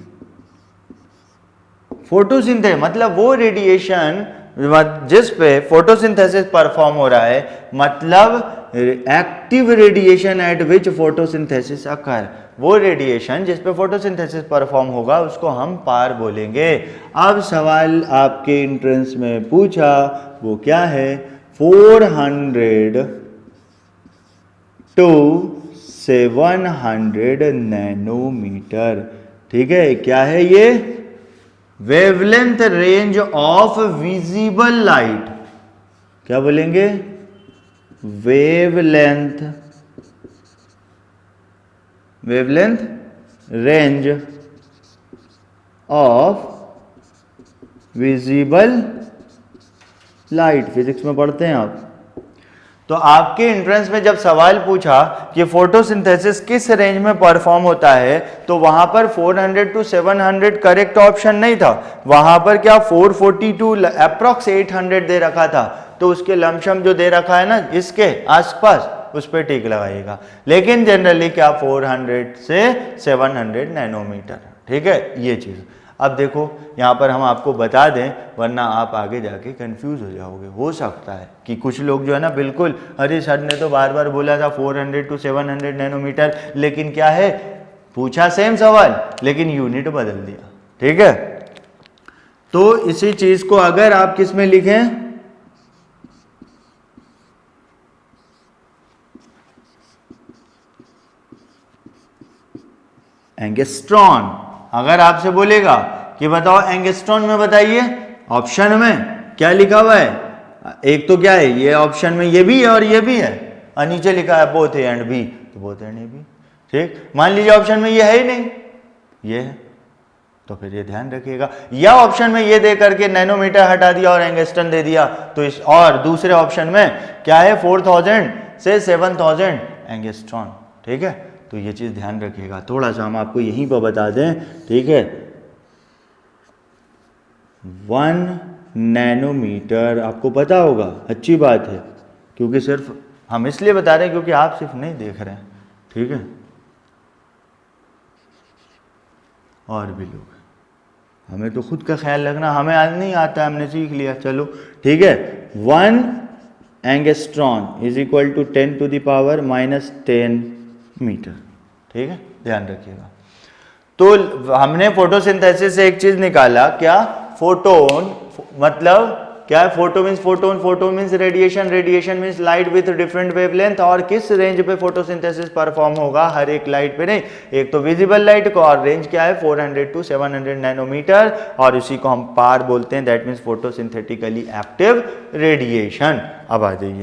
Photosynthesis मतलब वो रेडिएशन जिस पे फोटोसिंथेसिस परफॉर्म हो रहा है, मतलब active radiation at which photosynthesis occur. वो रेडिएशन जिस पे फोटोसिंथेसिस परफॉर्म होगा उसको हम पार बोलेंगे। अब सवाल आपके एंट्रेंस में पूछा वो क्या है, 400 to 700 नैनोमीटर। ठीक है, क्या है ये, wavelength range of visible light. क्या बोलेंगे, wavelength range of visible light. Physics में पढ़ते हैं आप। तो आपके एंट्रेंस में जब सवाल पूछा कि फोटोसिंथेसिस किस रेंज में परफॉर्म होता है, तो वहां पर 400 to 700 करेक्ट ऑप्शन नहीं था, वहां पर क्या 442 अप्रॉक्स 800 दे रखा था। तो उसके लमसम जो दे रखा है ना इसके आसपास, उस पर टिक लगाइएगा। लेकिन जनरली क्या 400 से 700 नैनोमीटर। ठीक है, ये चीज। अब देखो यहाँ पर हम आपको बता दें, वरना आप आगे जाके कंफ्यूज हो जाओगे। हो सकता है कि कुछ लोग जो है ना बिल्कुल, अरे सर ने तो बार बार बोला था 400 to 700 नैनोमीटर, लेकिन क्या है, पूछा सेम सवाल लेकिन यूनिट बदल दिया। ठीक है, तो इसी चीज को अगर आप किस में लिखें, एंगस्ट्रॉन। अगर आपसे बोलेगा कि बताओ एंगस्ट्रॉन में बताइए, ऑप्शन में क्या लिखा हुआ है, एक तो क्या है ये ऑप्शन में ये भी है और ये भी है, और नीचे लिखा है बोथ ए एंड बी, तो बोथ एंड ए बी। ठीक, मान लीजिए ऑप्शन में ये है ही नहीं, ये है, तो फिर ये ध्यान रखिएगा। या ऑप्शन में ये दे करके नैनोमीटर हटा दिया और एंगस्ट्रॉन दे दिया, तो इस और दूसरे ऑप्शन में क्या है 4000 से 7000 एंगस्ट्रॉन। ठीक है, तो ये चीज ध्यान रखिएगा। थोड़ा सा हम आपको यहीं पर बता दें। ठीक है, 1 नैनोमीटर आपको पता होगा, अच्छी बात है, क्योंकि सिर्फ हम इसलिए बता रहे हैं क्योंकि आप सिर्फ नहीं देख रहे हैं। ठीक है, और भी लोग, हमें तो खुद का ख्याल रखना, हमें आज नहीं आता, हमने सीख लिया, चलो ठीक है। 1 angstrom is equal to 10 to the power -10 metre. ठीक है, ध्यान रखिएगा। तो हमने फोटोसिंथेसिस से एक चीज निकाला, क्या, फोटोन मतलब क्या है, photo means photon, photo means radiation, radiation means light with different wavelength. और किस रेंज पे फोटोसिंथेसिस परफॉर्म होगा, हर एक लाइट पे नहीं, एक तो विजिबल लाइट को, और रेंज क्या है 400 to 700 नैनोमीटर, और उसी को हम पार बोलते हैं, that means photosynthetically active radiation. अब आ जाइए,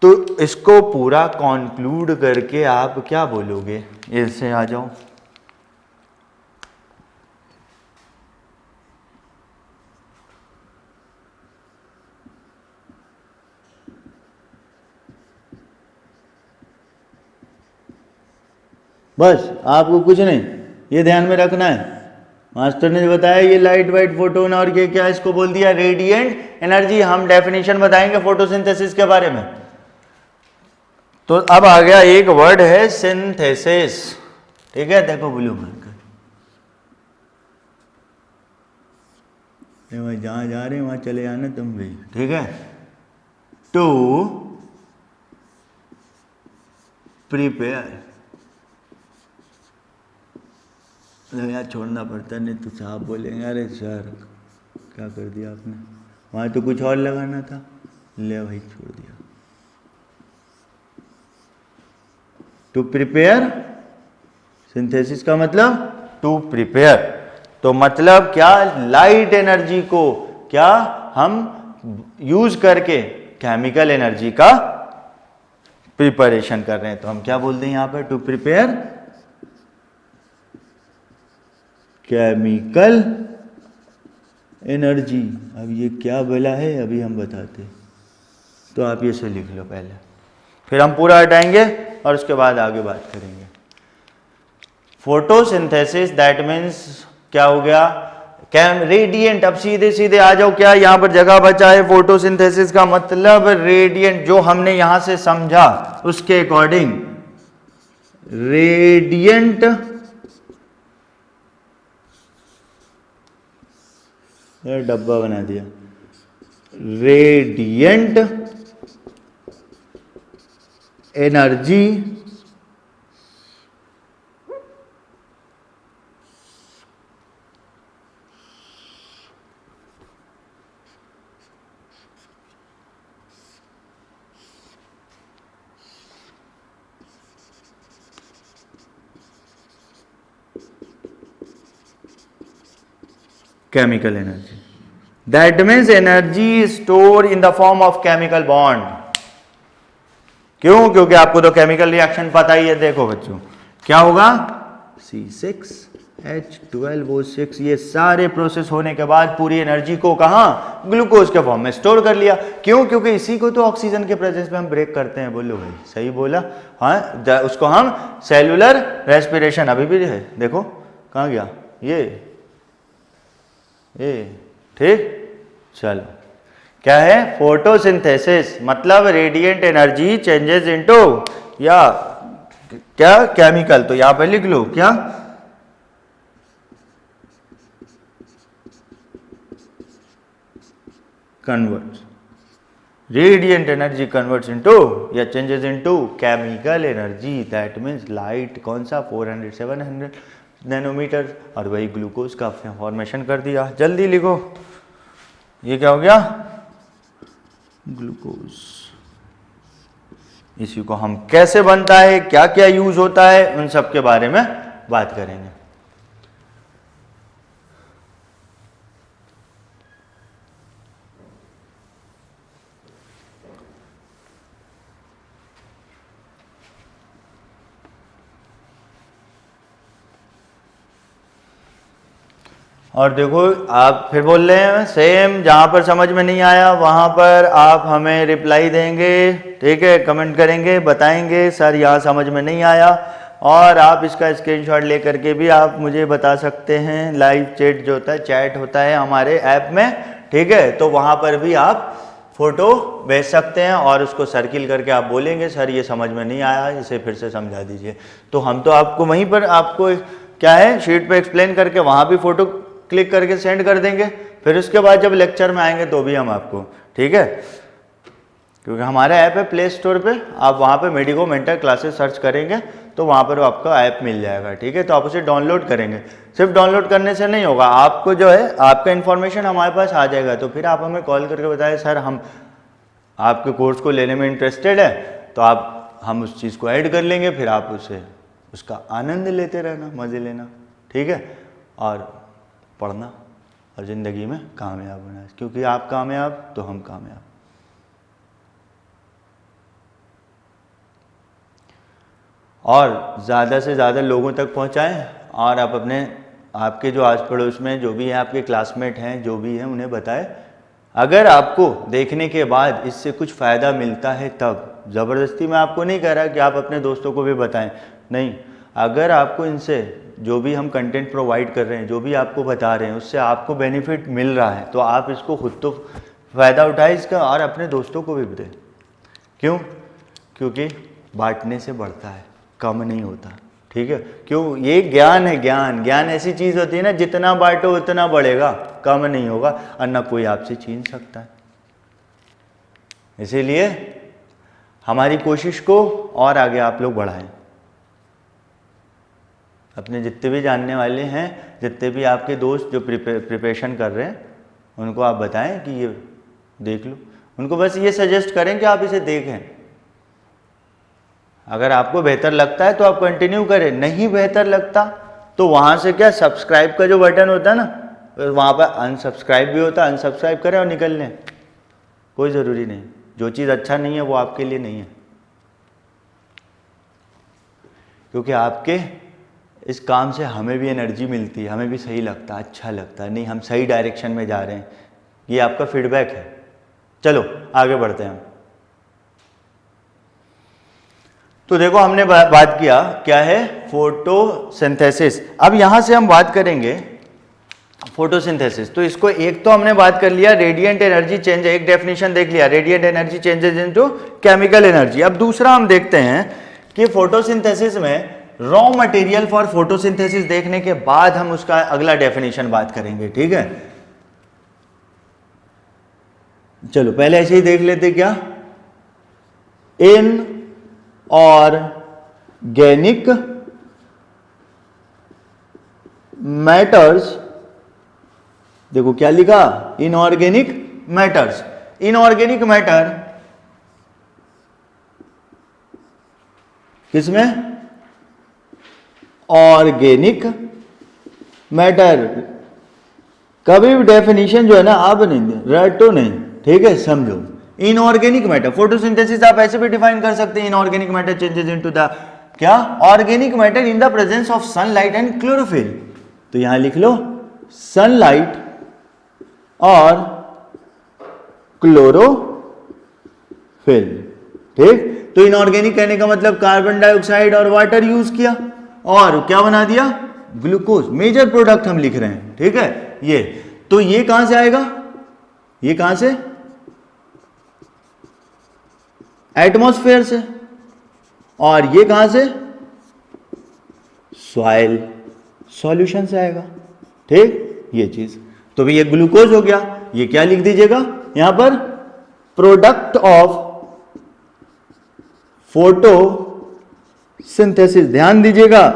तो इसको पूरा कॉन्क्लूड करके आप क्या बोलोगे, इससे आ जाओ। बस आपको कुछ नहीं, ये ध्यान में रखना है, मास्टर ने बताया ये लाइट वाइट फोटोन और ये क्या, इसको बोल दिया रेडिएंट एनर्जी। हम डेफिनेशन बताएंगे फोटोसिंथेसिस के बारे में। तो अब आ गया एक वर्ड है सिंथेसिस। ठीक है, देखो ब्लू मार्कर, जहां जा रहे हैं वहां चले जाना तुम भी। ठीक है, टू प्रिपेयर, यार छोड़ना पड़ता, नहीं तो साहब बोलेंगे अरे सर क्या कर दिया आपने, वहां तो कुछ और लगाना था, ले भाई छोड़ दिया। टू प्रिपेयर, सिंथेसिस का मतलब टू प्रिपेयर, तो मतलब क्या, लाइट एनर्जी को क्या हम यूज करके केमिकल एनर्जी का प्रिपरेशन कर रहे हैं, तो हम क्या बोलते हैं यहां पर, टू प्रिपेयर केमिकल एनर्जी। अब ये क्या बोला है अभी हम बताते, तो आप ये से लिख लो पहले, फिर हम पूरा हटाएंगे और उसके बाद आगे बात करेंगे। फोटोसिंथेसिस दैट मीन्स क्या हो गया, रेडिएंट, अब सीधे सीधे आ जाओ, क्या यहां पर जगह बचा है? फोटोसिंथेसिस का मतलब रेडिएंट, जो हमने यहां से समझा उसके अकॉर्डिंग रेडिएंट डब्बा बना दिया, radiant energy chemical energy. That means energy is stored in the form of chemical bond. क्यों? क्योंकि आपको तो केमिकल रिएक्शन पता ही है। देखो बच्चों, क्या होगा? C6H12O6, ये सारे प्रोसेस होने के बाद पूरी एनर्जी को कहां? ग्लूकोज के फॉर्म में स्टोर कर लिया। क्यों? क्योंकि इसी को तो ऑक्सीजन के प्रेजेंस में हम ब्रेक करते हैं। बोलो भाई, सही बोला? हाँ, उसको हम सेलुलर रेस्पिरेशन, अभी भी है, देखो कहां गया ये ठीक। चलो, क्या है? फोटोसिंथेसिस मतलब रेडिएंट एनर्जी चेंजेस इनटू, या क्या? केमिकल। तो यहां पे लिख लो क्या? Converts, radiant energy converts into या changes into chemical energy. That means light कौन सा? 400-700 नैनोमीटर, और वही ग्लूकोज का फॉर्मेशन कर दिया। जल्दी लिखो, ये क्या हो गया? ग्लूकोज। इसी को हम कैसे बनता है, क्या क्या यूज होता है, उन सब के बारे में बात करेंगे। और देखो, आप फिर बोल रहे हैं सेम, जहां पर समझ में नहीं आया वहां पर आप हमें रिप्लाई देंगे, ठीक है? कमेंट करेंगे, बताएंगे सर यहाँ समझ में नहीं आया, और आप इसका स्क्रीनशॉट लेकर के भी आप मुझे बता सकते हैं। लाइव चैट जो होता है, चैट होता है हमारे ऐप में, ठीक है? तो वहां पर भी आप फोटो भेज सकते हैं और उसको सर्किल करके आप बोलेंगे सर ये समझ में नहीं आया, इसे फिर से समझा दीजिए। तो हम तो आपको वहीं पर आपको क्या है, शीट पे एक्सप्लेन करके वहां भी फोटो क्लिक करके सेंड कर देंगे। फिर उसके बाद जब लेक्चर में आएंगे तो भी हम आपको, ठीक है? क्योंकि हमारा ऐप है प्ले स्टोर पे, आप वहाँ पे मेडिको मेंटर क्लासेस सर्च करेंगे तो वहाँ पर आपका ऐप मिल जाएगा, ठीक है? तो आप उसे डाउनलोड करेंगे। सिर्फ डाउनलोड करने से नहीं होगा, आपको जो है आपका इन्फॉर्मेशन हमारे पास आ जाएगा। तो फिर आप हमें कॉल करके बताएं सर हम आपके कोर्स को लेने में इंटरेस्टेड है, तो हम उस चीज़ को ऐड कर लेंगे, फिर आप उसे उसका आनंद लेते रहना, मज़े लेना, ठीक है? और पढ़ना और ज़िंदगी में कामयाब होना, क्योंकि आप कामयाब तो हम कामयाब। और ज़्यादा से ज़्यादा लोगों तक पहुंचाएं, और आप आपके जो आस पड़ोस में जो भी हैं, आपके क्लासमेट हैं, जो भी हैं, उन्हें बताएं। अगर आपको देखने के बाद इससे कुछ फ़ायदा मिलता है तब, ज़बरदस्ती मैं आपको नहीं कह रहा कि आप अपने दोस्तों को भी बताएं, नहीं। अगर आपको इनसे जो भी हम कंटेंट प्रोवाइड कर रहे हैं, जो भी आपको बता रहे हैं, उससे आपको बेनिफिट मिल रहा है, तो आप इसको खुद तो फ़ायदा उठाएं इसका, और अपने दोस्तों को भी दें। क्यों? क्योंकि बांटने से बढ़ता है, कम नहीं होता, ठीक है? क्यों? ये ज्ञान है, ज्ञान ऐसी चीज़ होती है ना, जितना बांटो उतना बढ़ेगा, कम नहीं होगा, और ना कोई आपसे छीन सकता है। इसीलिए हमारी कोशिश को और आगे आप लोग बढ़ाएं। अपने जितने भी जानने वाले हैं, जितने भी आपके दोस्त जो प्रिपरेशन कर रहे हैं, उनको आप बताएं कि ये देख लो। उनको बस ये सजेस्ट करें कि आप इसे देखें। अगर आपको बेहतर लगता है तो आप कंटिन्यू करें, नहीं बेहतर लगता तो वहाँ से क्या, सब्सक्राइब का जो बटन होता है ना, वहाँ पर अनसब्सक्राइब भी होता है, अनसब्सक्राइब करें और निकल लें। कोई ज़रूरी नहीं, जो चीज़ अच्छा नहीं है वो आपके लिए नहीं है, क्योंकि आपके इस काम से हमें भी एनर्जी मिलती है, हमें भी सही लगता है, अच्छा लगता है, नहीं हम सही डायरेक्शन में जा रहे हैं, ये आपका फीडबैक है। चलो आगे बढ़ते हैं। तो देखो, हमने बात किया क्या है, फोटोसिंथेसिस। अब यहाँ से हम बात करेंगे फोटोसिंथेसिस। तो इसको एक तो हमने बात कर लिया रेडिएंट एनर्जी चेंज, एक डेफिनेशन देख लिया, radiant energy changes into chemical energy. अब दूसरा हम देखते हैं कि फोटोसिंथेसिस में रॉ मटेरियल फॉर फोटोसिंथेसिस देखने के बाद हम उसका अगला डेफिनेशन बात करेंगे, ठीक है। चलो पहले ऐसे ही देख लेते क्या, इन ऑर्गेनिक मैटर्स, देखो क्या लिखा, इनऑर्गेनिक मैटर्स। इनऑर्गेनिक मैटर किसमें, ऑर्गेनिक मैटर। कभी भी डेफिनेशन जो है ना आप नहीं रटो नहीं, ठीक है, समझो। इनऑर्गेनिक मैटर फोटोसिंथेसिस आप ऐसे भी डिफाइन कर सकते हैं, inorganic matter changes into the क्या, organic matter in the presence of sunlight and chlorophyll. तो यहां लिख लो सनलाइट और क्लोरोफिल, ठीक। तो इनऑर्गेनिक कहने का मतलब कार्बन डाइऑक्साइड और वाटर यूज किया और क्या बना दिया, ग्लूकोज। मेजर प्रोडक्ट हम लिख रहे हैं, ठीक है। ये तो ये कहां से आएगा, ये कहां से, एटमॉस्फेयर से, और ये कहां से, सॉइल सॉल्यूशन से आएगा, ठीक। ये चीज तो भी ये ग्लूकोज हो गया। ये क्या लिख दीजिएगा यहां पर, प्रोडक्ट ऑफ फोटोसिंथेसिस। ध्यान दीजिएगा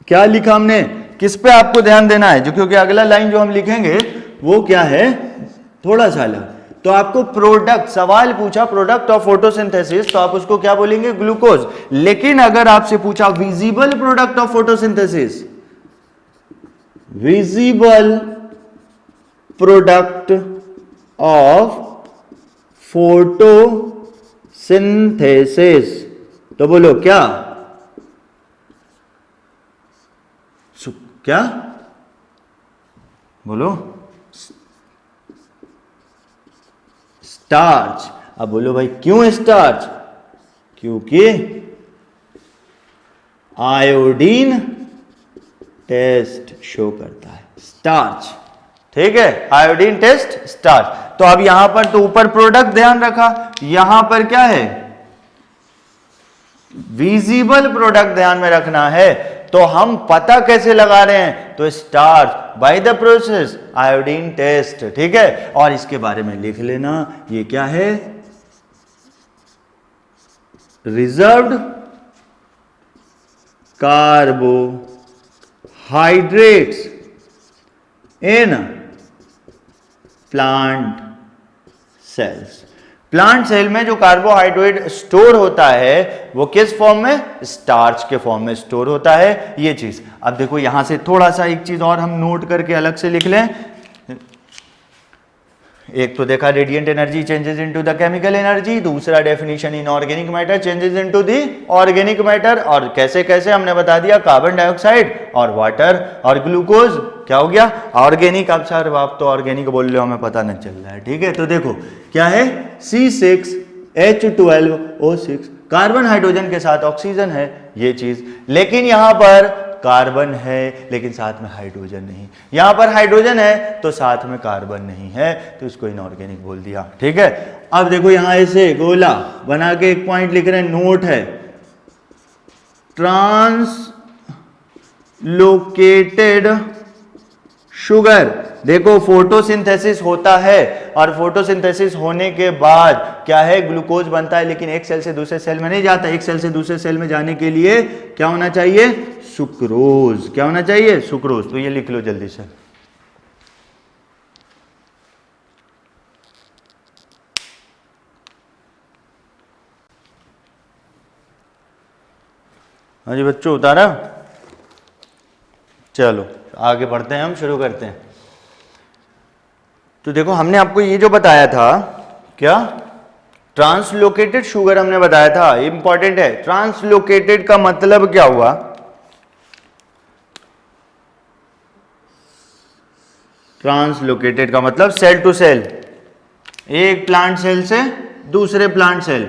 क्या लिखा हमने, किस पे आपको ध्यान देना है, जो क्योंकि अगला लाइन जो हम लिखेंगे वो क्या है, थोड़ा सा अलग। तो आपको प्रोडक्ट, सवाल पूछा प्रोडक्ट ऑफ फोटोसिंथेसिस, तो आप उसको क्या बोलेंगे, ग्लूकोज। लेकिन अगर आपसे पूछा visible product of photosynthesis, visible product of photosynthesis, तो बोलो क्या, क्या बोलो, स्टार्च। अब बोलो भाई क्यों स्टार्च, क्योंकि आयोडीन टेस्ट शो करता है स्टार्च, ठीक है, आयोडीन टेस्ट स्टार्च। तो अब यहां पर तो ऊपर प्रोडक्ट ध्यान रखा, यहां पर क्या है, विजिबल प्रोडक्ट ध्यान में रखना है। तो हम पता कैसे लगा रहे हैं, तो starch by the process iodine test, ठीक है। और इसके बारे में लिख लेना, ये क्या है, reserved carbohydrates in plant cells. Plant cell में जो कार्बोहाइड्रेट स्टोर होता है वो किस फॉर्म में, स्टार्च के फॉर्म में स्टोर होता है, ये चीज। अब देखो यहां से थोड़ा सा एक चीज और हम नोट करके अलग से लिख लें। एक तो देखा radiant energy changes into the chemical energy, दूसरा definition inorganic matter changes into the organic matter, और कैसे कैसे हमने बता दिया, कार्बन डाइऑक्साइड और वाटर और ग्लूकोज क्या हो गया, ऑर्गेनिक। अब सर आप तो ऑर्गेनिक बोल रहे हो, हमें पता नहीं चल रहा है, ठीक है। तो देखो क्या है, C6H12O6, कार्बन हाइड्रोजन के साथ ऑक्सीजन है, ये चीज। लेकिन यहां पर कार्बन है लेकिन साथ में हाइड्रोजन नहीं, यहां पर हाइड्रोजन है तो साथ में कार्बन नहीं है, तो इसको इनऑर्गेनिक बोल दिया, ठीक है। अब देखो यहां ऐसे गोला बना के एक पॉइंट लिख रहे हैं, नोट है, ट्रांसलोकेटेड शुगर। देखो फोटोसिंथेसिस होता है और फोटोसिंथेसिस होने के बाद क्या है, ग्लूकोज बनता है, लेकिन एक सेल से दूसरे सेल में नहीं जाता। एक सेल से दूसरे सेल में जाने के लिए क्या होना चाहिए, सुक्रोज। क्या होना चाहिए, सुक्रोज। तो ये लिख लो जल्दी से। हाँ जी बच्चों, उतारा। चलो आगे बढ़ते हैं, हम शुरू करते हैं। तो देखो हमने आपको ये जो बताया था, क्या, ट्रांसलोकेटेड शुगर हमने बताया था, इंपॉर्टेंट है। ट्रांसलोकेटेड का मतलब क्या हुआ, ट्रांसलोकेटेड का मतलब सेल टू सेल, एक प्लांट सेल से दूसरे प्लांट सेल,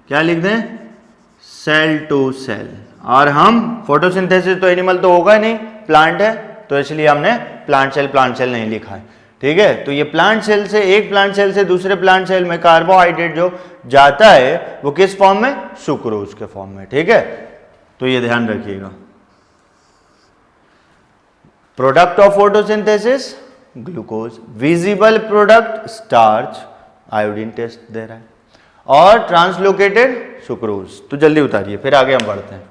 क्या लिख दें, सेल टू सेल। और हम फोटोसिंथेसिस तो एनिमल तो होगा नहीं, प्लांट है, तो इसलिए हमने प्लांट सेल नहीं लिखा है, ठीक है। तो ये प्लांट सेल से, एक प्लांट सेल से दूसरे प्लांट सेल में कार्बोहाइड्रेट जो जाता है वो किस फॉर्म में, सुक्रोज के फॉर्म में, ठीक है। तो ये ध्यान रखिएगा। Product of photosynthesis glucose, visible product starch, iodine test दे रहा है, और ट्रांसलोकेटेड सुक्रोज। तो जल्दी उतारिए, फिर आगे हम बढ़ते हैं।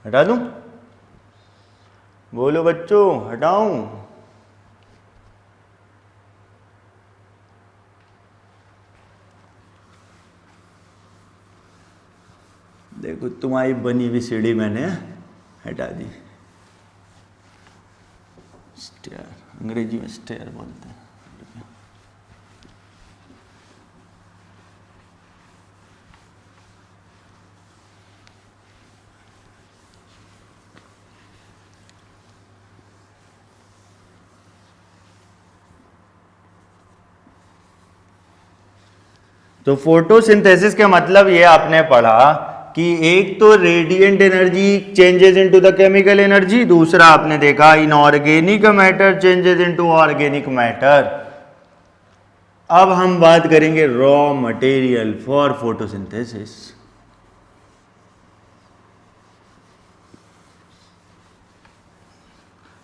हटा दूं? बोलो बच्चों, हटाऊं? देखो तुम्हारी बनी हुई सीढ़ी मैंने हटा दी। स्टेयर, अंग्रेजी में स्टेयर बोलते हैं। तो फोटोसिंथेसिस का मतलब ये आपने पढ़ा कि एक तो radiant energy changes into the chemical energy, दूसरा आपने देखा inorganic matter changes into organic matter. अब हम बात करेंगे रॉ मटेरियल फॉर फोटोसिंथेसिस।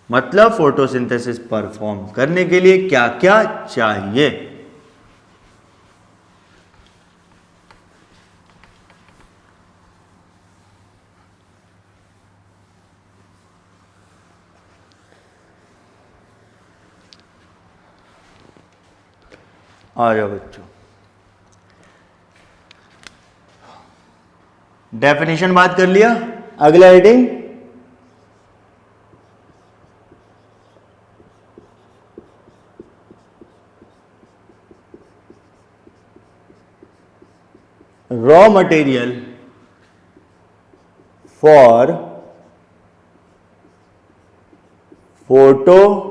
मतलब फोटोसिंथेसिस परफॉर्म करने के लिए क्या क्या चाहिए। आ जाओ बच्चों, डेफिनेशन बात कर लिया। अगला heading, raw material for photo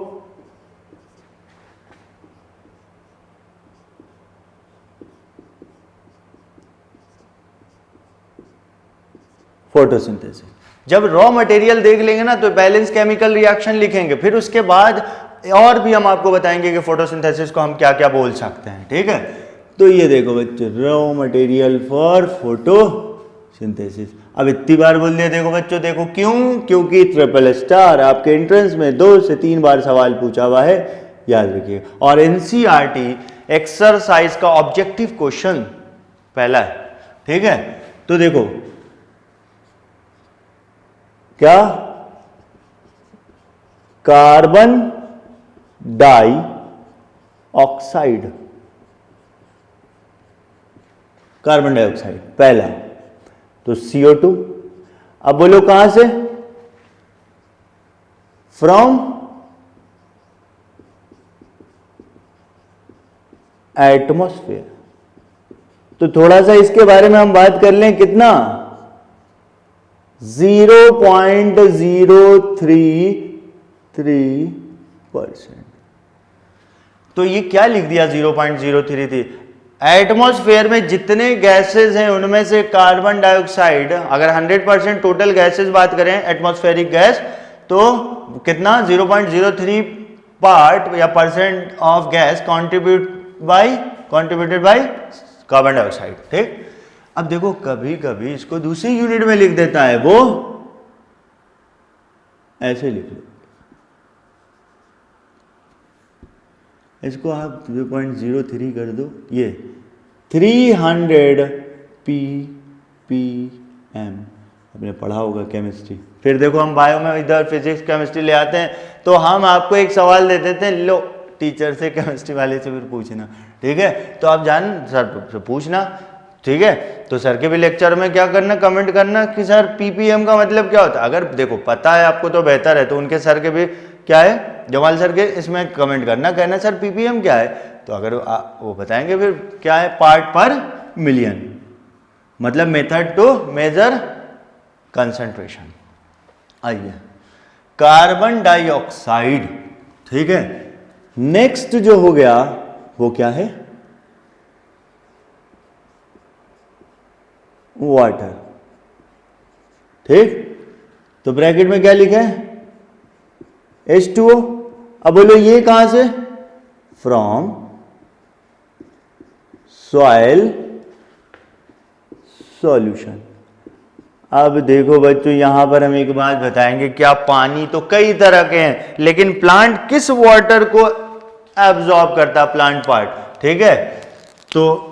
photosynthesis. जब रॉ मटेरियल देख लेंगे ना तो बैलेंस केमिकल रिएक्शन लिखेंगे, फिर उसके बाद और भी हम आपको बताएंगे कि फोटोसिंथेसिस को हम क्या क्या बोल सकते हैं, ठीक है। तो ये देखो बच्चों, रॉ मटेरियल फॉर फोटोसिंथेसिस। अब इतनी बार बोल दिया, देखो बच्चों, देखो क्यों, क्योंकि ट्रिपल स्टार आपके एंट्रेंस में 2 से 3 बार सवाल पूछा हुआ है, याद रखिए। और एनसीईआरटी एक्सरसाइज का ऑब्जेक्टिव क्वेश्चन पहला है, ठीक है। तो देखो क्या, carbon dioxide, carbon dioxide पहला, तो CO2। अब बोलो कहां से, फ्रॉम एटमॉस्फेयर। तो थोड़ा सा इसके बारे में हम बात कर लें, कितना, 0.033%। तो ये क्या लिख दिया 0.033 थी। एटमॉस्फेयर में जितने गैसेस हैं उनमें से कार्बन डाइऑक्साइड, अगर 100% टोटल गैसेस बात करें एटमॉस्फेरिक गैस, तो कितना 0.03 पार्ट या percent of gas contributed by carbon dioxide, ठीक। अब देखो कभी कभी इसको दूसरी यूनिट में लिख देता है, वो ऐसे लिख लो, इसको आप 0.03 कर दो, ये 300 ppm आपने पढ़ा होगा केमिस्ट्री। फिर देखो हम बायो में इधर फिजिक्स केमिस्ट्री ले आते हैं, तो हम आपको एक सवाल दे देते हैं, लो टीचर से, केमिस्ट्री वाले से फिर पूछना, ठीक है। तो आप जान सर से पूछना, ठीक है। तो सर के भी लेक्चर में क्या करना, कमेंट करना कि सर ppm का मतलब क्या होता है। अगर देखो पता है आपको तो बेहतर है, तो उनके सर के भी क्या है, जमाल सर के, इसमें कमेंट करना, कहना सर ppm क्या है। तो अगर वो बताएंगे फिर क्या है, पार्ट पर मिलियन, मतलब मेथड टू मेजर कंसंट्रेशन। आइए, कार्बन डाइऑक्साइड, ठीक है। नेक्स्ट जो हो गया वो क्या है, वाटर। ठीक, तो ब्रैकेट में क्या लिखा है, H2O। अब बोलो ये कहां से, फ्रॉम सॉइल सॉल्यूशन। अब देखो बच्चों, यहां पर हम एक बात बताएंगे, क्या पानी तो कई तरह के हैं, लेकिन प्लांट किस वाटर को एब्जॉर्ब करता है, प्लांट पार्ट, ठीक है। तो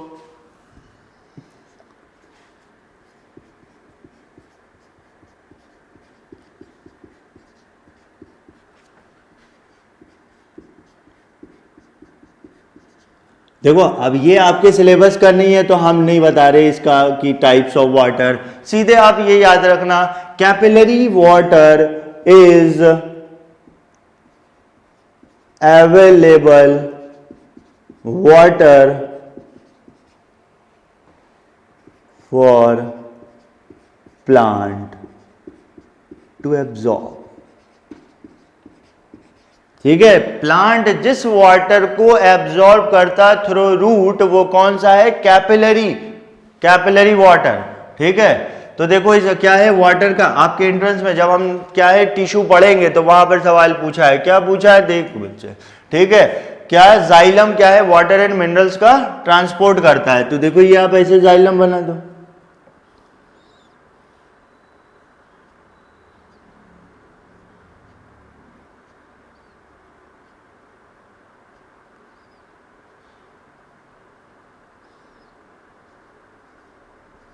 देखो, अब ये आपके सिलेबस का नहीं है तो हम नहीं बता रहे इसका कि टाइप्स ऑफ वाटर, सीधे आप ये याद रखना, capillary water is available water for plant to absorb. ठीक है, प्लांट जिस वाटर को एब्जॉर्ब करता थ्रू रूट, वो कौन सा है, कैपिलरी वाटर। ठीक है, तो देखो इस क्या है वाटर का, आपके एंट्रेंस में जब हम क्या है टिश्यू पढ़ेंगे तो वहां पर सवाल पूछा है, क्या पूछा है, देख बच्चे, ठीक है, क्या है जाइलम, क्या है वाटर एंड मिनरल्स का ट्रांसपोर्ट करता है। तो देखो ये आप ऐसे जाइलम बना दो,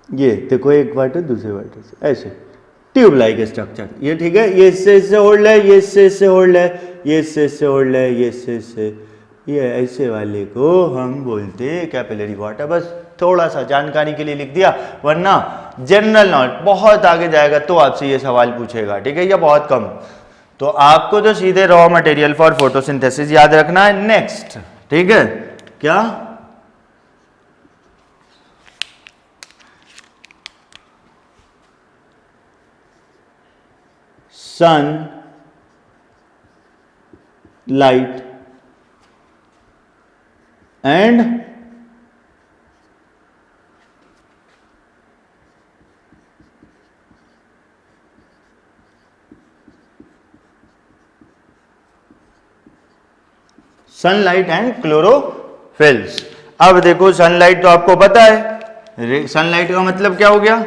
ये देखो एक वाटर दूसरे वाटर से, ऐसे ट्यूब लाइक स्ट्रक्चर ये, ठीक है, ये इससे होल्ड है, ये इससे होल्ड है, ये इससे होल्ड है, ये इससे, ये ऐसे वाले को हम बोलते हैं कैपिलरी वाटर। बस थोड़ा सा जानकारी के लिए लिख दिया, वरना जनरल नॉलेज बहुत आगे जाएगा तो आपसे ये सवाल पूछेगा, ठीक है, या बहुत कम। तो आपको तो सीधे रॉ मटेरियल फॉर फोटोसिंथेसिस याद रखना है। नेक्स्ट, ठीक है, क्या sun light and sunlight and chlorophylls. अब देखो सनलाइट तो आपको पता है, सनलाइट का मतलब क्या हो गया,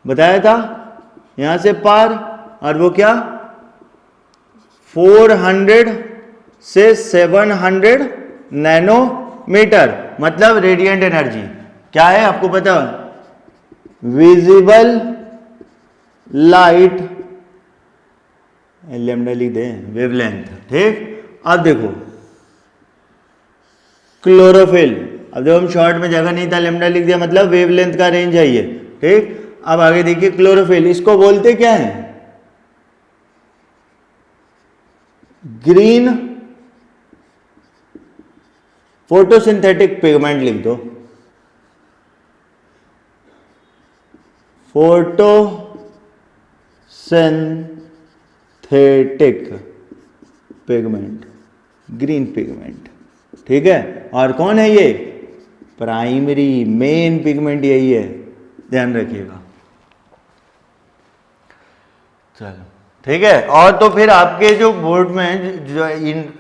बताया था, यहां से पार, और वो क्या 400 से 700 नैनोमीटर, मतलब रेडिएंट एनर्जी क्या है आपको पता, विजिबल लाइट, लैम्डा लिख दें, वेवलेंथ। ठीक, अब देखो क्लोरोफिल, अब जब हम शॉर्ट में जगह नहीं था लैम्डा लिख दिया, मतलब वेवलेंथ का रेंज है ये। ठीक, अब आगे देखिए क्लोरोफिल, इसको बोलते क्या है, ग्रीन फोटोसिंथेटिक पिगमेंट लिख दो, फोटोसिंथेटिक पिगमेंट, ग्रीन पिगमेंट। ठीक है, और कौन है ये, प्राइमरी मेन पिगमेंट यही है, ध्यान रखिएगा। चलो ठीक है, और तो फिर आपके जो बोर्ड में जो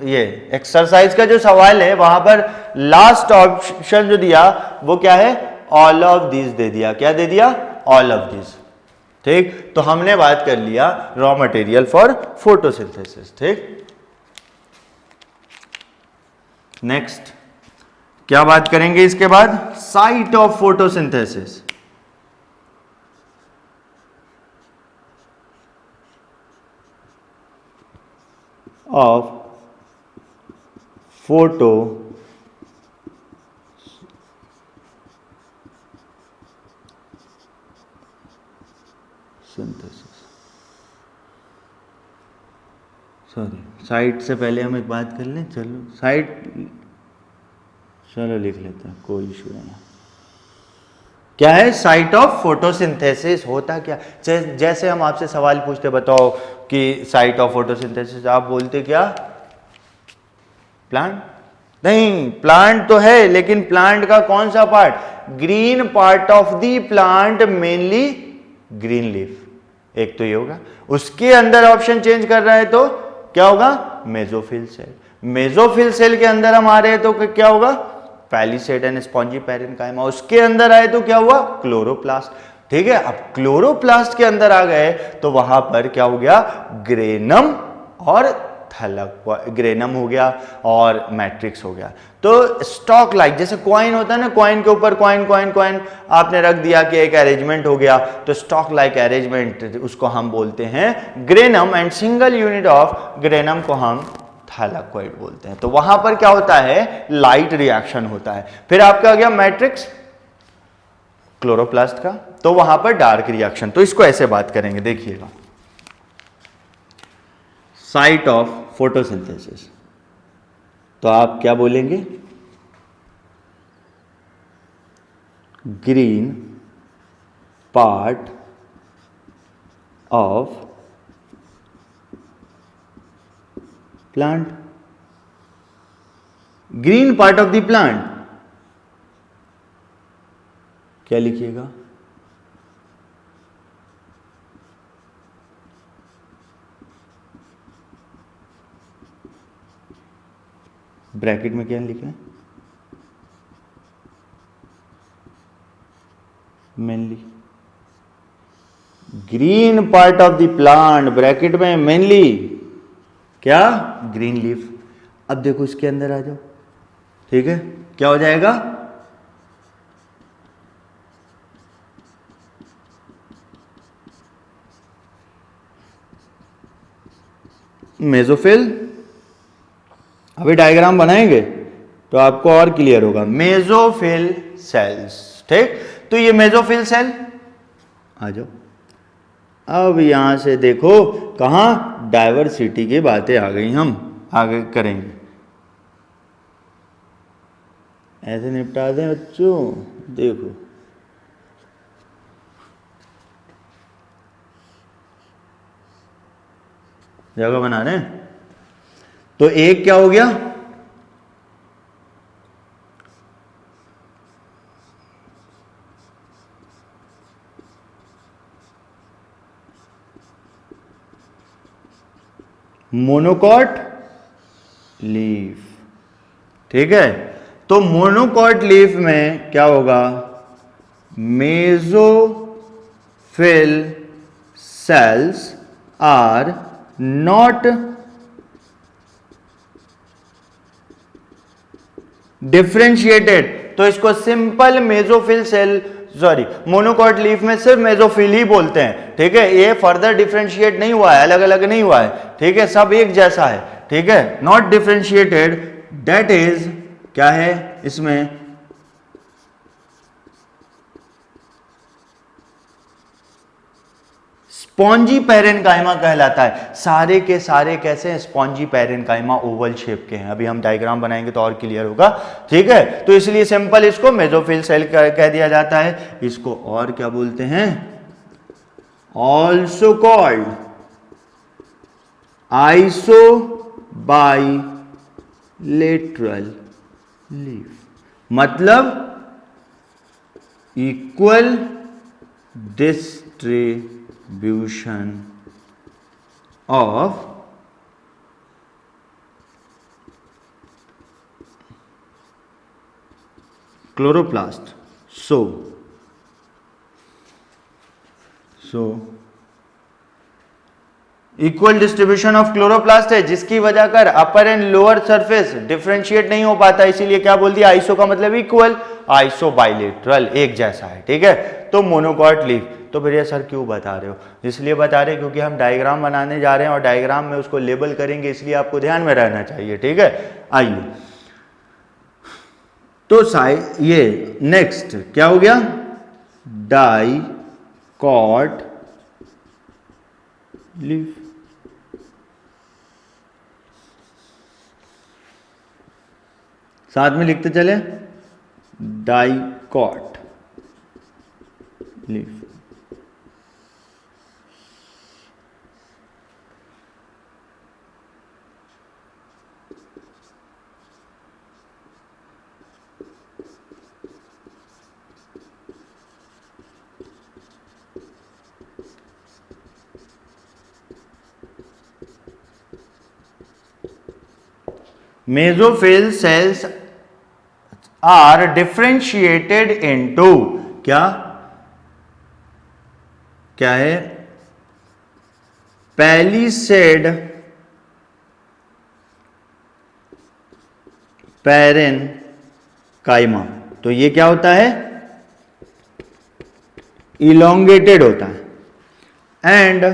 ये एक्सरसाइज का जो सवाल है वहां पर लास्ट ऑप्शन जो दिया वो क्या है, ऑल ऑफ दिस दे दिया, क्या दे दिया, ऑल ऑफ दिस। ठीक, तो हमने बात कर लिया रॉ मटेरियल फॉर फोटोसिंथेसिस। ठीक, नेक्स्ट क्या बात करेंगे इसके बाद, site of photosynthesis. of photosynthesis। Sorry, site से पहले हम एक बात कर लें, चलो साइट, चलो लिख लेते हैं, कोई इशू नहीं। क्या है साइट ऑफ फोटोसिंथेसिस, होता क्या, जैसे हम आपसे सवाल पूछते, बताओ कि साइट ऑफ फोटोसिंथेसिस, आप बोलते क्या, प्लांट, नहीं प्लांट तो है, लेकिन प्लांट का कौन सा part, green part of the plant mainly green leaf. एक तो ये होगा, उसके अंदर ऑप्शन चेंज कर रहा है तो क्या होगा, मेसोफिल सेल। मेसोफिल सेल के अंदर हम आ रहे हैं तो क्या होगा, पैलिसेड एंड स्पॉन्जी पैरेन्काइमा। उसके अंदर आए तो क्या हुआ, क्लोरोप्लास्ट। ठीक है, अब क्लोरोप्लास्ट के अंदर आ गए तो वहां पर क्या हो गया, ग्रेनम और थैलक, ग्रेनम हो गया और मैट्रिक्स हो गया। तो स्टॉक लाइक जैसे कॉइन होता है ना, कॉइन के ऊपर कॉइन कॉइन कॉइन आपने रख दिया कि एक अरेंजमेंट हो गया, तो स्टॉक लाइक अरेंजमेंट उसको हम बोलते हैं granum, and single unit of granum को हम थैलाकोइड बोलते हैं। तो वहां पर क्या होता है, लाइट रिएक्शन होता है। फिर आपका आ गया मैट्रिक्स क्लोरोप्लास्ट का, तो वहां पर डार्क रिएक्शन। तो इसको ऐसे बात करेंगे, देखिएगा, साइट ऑफ फोटोसिंथेसिस। तो आप क्या बोलेंगे, green part of plant, green part of the plant, क्या लिखिएगा, ब्रैकेट में क्या लिखना है, mainly green part of the plant, bracket में मेनली क्या, ग्रीन लीफ। अब देखो इसके अंदर आ जाओ, ठीक है, क्या हो जाएगा, मेसोफिल। अभी डायग्राम बनाएंगे तो आपको और क्लियर होगा, मेसोफिल सेल्स। ठीक, तो ये मेसोफिल सेल आ जाओ। अब यहां से देखो कहां डाइवर्सिटी की बातें आ गई, हम आगे करेंगे, ऐसे निपटा दें बच्चों। देखो जगह बना रहे हैं, तो एक क्या हो गया, मोनोकॉट लीफ। ठीक है, तो मोनोकॉट लीफ में क्या होगा, mesophyll cells are not differentiated. तो इसको simple mesophyll cell, sorry, monocot leaf में सिर्फ मेसोफिल ही बोलते हैं। ठीक है, ये फर्दर डिफ्रेंशिएट नहीं हुआ है, अलग अलग नहीं हुआ है। ठीक है, सब एक जैसा है। ठीक है, नॉट डिफ्रेंशिएटेड, दैट इज क्या है इसमें, स्पॉन्जी पैरेन्काइमा कहलाता है। सारे के सारे कैसे हैं, स्पॉन्जी पैरेन्काइमा, ओवल शेप के हैं। अभी हम डायग्राम बनाएंगे तो और क्लियर होगा। ठीक है, तो इसलिए सिंपल इसको मेसोफिल सेल कह दिया जाता है। इसको और क्या बोलते हैं, ऑल्सो कॉल्ड आइसोबाइलेटरल लीफ, मतलब equal distribution of chloroplast. So equal distribution of chloroplast है, जिसकी वजह कर अपर एंड लोअर सरफेस डिफरेंशिएट नहीं हो पाता, इसीलिए क्या बोल दिया, आइसो का मतलब इक्वल, आइसोबाइलेटरल एक जैसा है। ठीक है, तो मोनोकॉट लीफ। तो भैया सर क्यों बता रहे हो, इसलिए बता रहे हैं क्योंकि हम डायग्राम बनाने जा रहे हैं और डायग्राम में उसको लेबल करेंगे, इसलिए आपको ध्यान में रहना चाहिए। ठीक है, आइए, तो ये नेक्स्ट क्या हो गया, डाइकॉट लीफ। साथ में लिखते चले, dicot leaf. Mesophyll cells are differentiated into क्या क्या है, पैलिसेड पैरेनकाइमा। तो ये क्या होता है, इलोंगेटेड होता है, एंड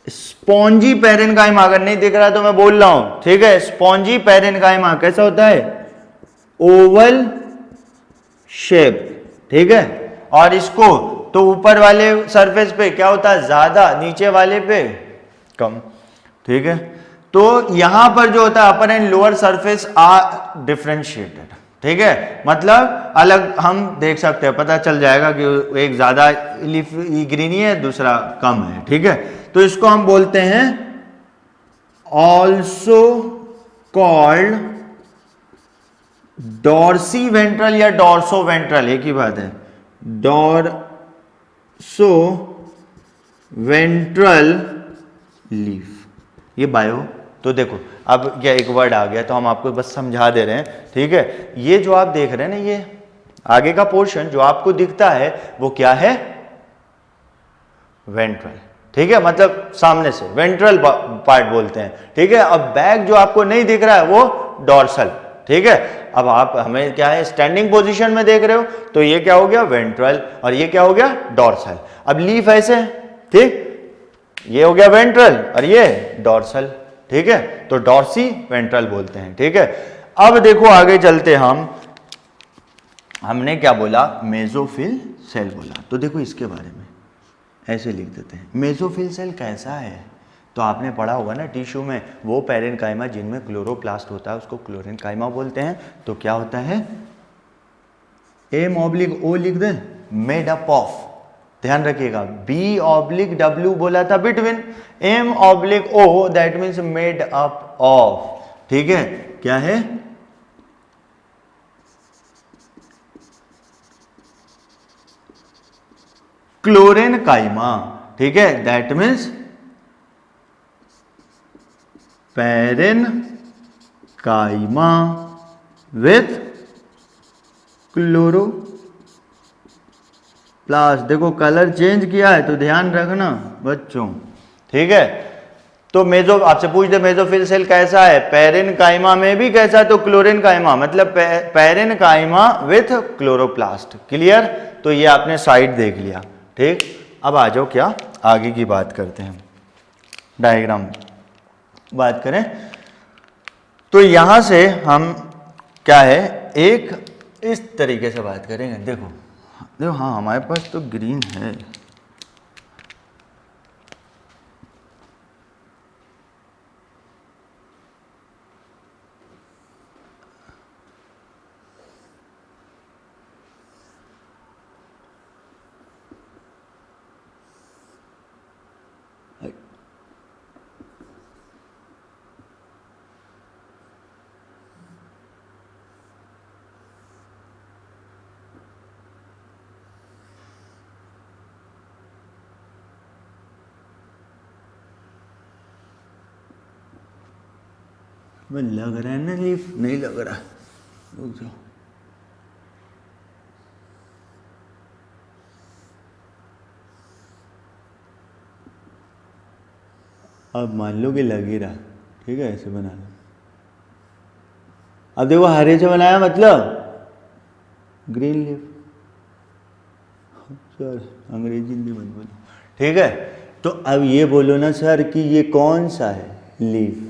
स्पॉन्जी पैरेनकाइमा। अगर नहीं दिख रहा तो मैं बोल रहा हूं, ठीक है। स्पॉन्जी पैरेनकाइमा कैसा होता है, ओवल शेप, ठीक है। और इसको तो ऊपर वाले सरफेस पे क्या होता है ज्यादा, नीचे वाले पे कम, ठीक है। तो यहां पर जो होता है upper and lower surface are differentiated, ठीक है। मतलब अलग हम देख सकते हैं, पता चल जाएगा कि एक ज्यादा ग्रीनी है दूसरा कम है, ठीक है। तो इसको हम बोलते हैं ऑल्सो कॉल्ड डॉर्सी वेंट्रल या डॉर्सो वेंट्रल, एक ही बात है, डॉर्सो वेंट्रल लीफ, ये बायो। तो देखो अब क्या एक वर्ड आ गया तो हम आपको बस समझा दे रहे हैं, ठीक है। ये जो आप देख रहे हैं ना, ये आगे का पोर्शन जो आपको दिखता है वो क्या है, वेंट्रल, ठीक है। मतलब सामने से वेंट्रल पार्ट बोलते हैं, ठीक है। अब बैक जो आपको नहीं दिख रहा है वो डॉर्सल, ठीक है। अब आप हमें क्या है स्टैंडिंग पोजीशन में देख रहे हो, तो ये क्या हो गया वेंट्रल और ये क्या हो गया डॉर्सल। अब लीफ ऐसे, ठीक, ये हो गया वेंट्रल और ये डॉर्सल, ठीक है। तो डॉर्सी वेंट्रल बोलते हैं, ठीक है। अब देखो आगे चलते हमने क्या बोला, मेसोफिल सेल बोला। तो देखो इसके बारे में ऐसे लिख देते हैं, मेसोफिल सेल कैसा है। तो आपने पढ़ा होगा ना टिश्यू में वो पैरेनकाइमा जिनमें क्लोरोप्लास्ट होता है उसको क्लोरेनकाइमा बोलते हैं। तो क्या होता है, M/O लिख दें, मेड अप ऑफ, ध्यान रखिएगा, B/W बोला था between, M/O that means made up of, ठीक है। क्या है, क्लोरेनकाइमा, ठीक है। That means parenchyma with chloroplast. देखो कलर चेंज किया है तो ध्यान रखना बच्चों, ठीक है। तो मेजो आपसे पूछ दे मेसोफिल सेल कैसा है, पैरेनकाइमा में भी कैसा, तो क्लोरेनकाइमा मतलब पैरेनकाइमा विथ क्लोरोप्लास्ट, क्लियर। तो ये आपने साइड देख लिया, ठीक। अब आ जाओ क्या आगे की बात करते हैं, डायग्राम बात करें। तो यहां से हम क्या है एक इस तरीके से बात करेंगे। देखो देखो हाँ हमारे पास तो ग्रीन है, लग रहा है ना लीफ, नहीं लग रहा, रुक जाओ। अब मान लो कि लग ही रहा, ठीक है, ऐसे बना लो। अब देखो हरे से बनाया मतलब ग्रीन लीफ, सर अंग्रेजी हिंदी मत बोलो, ठीक है। तो अब ये बोलो ना सर कि ये कौन सा है लीफ।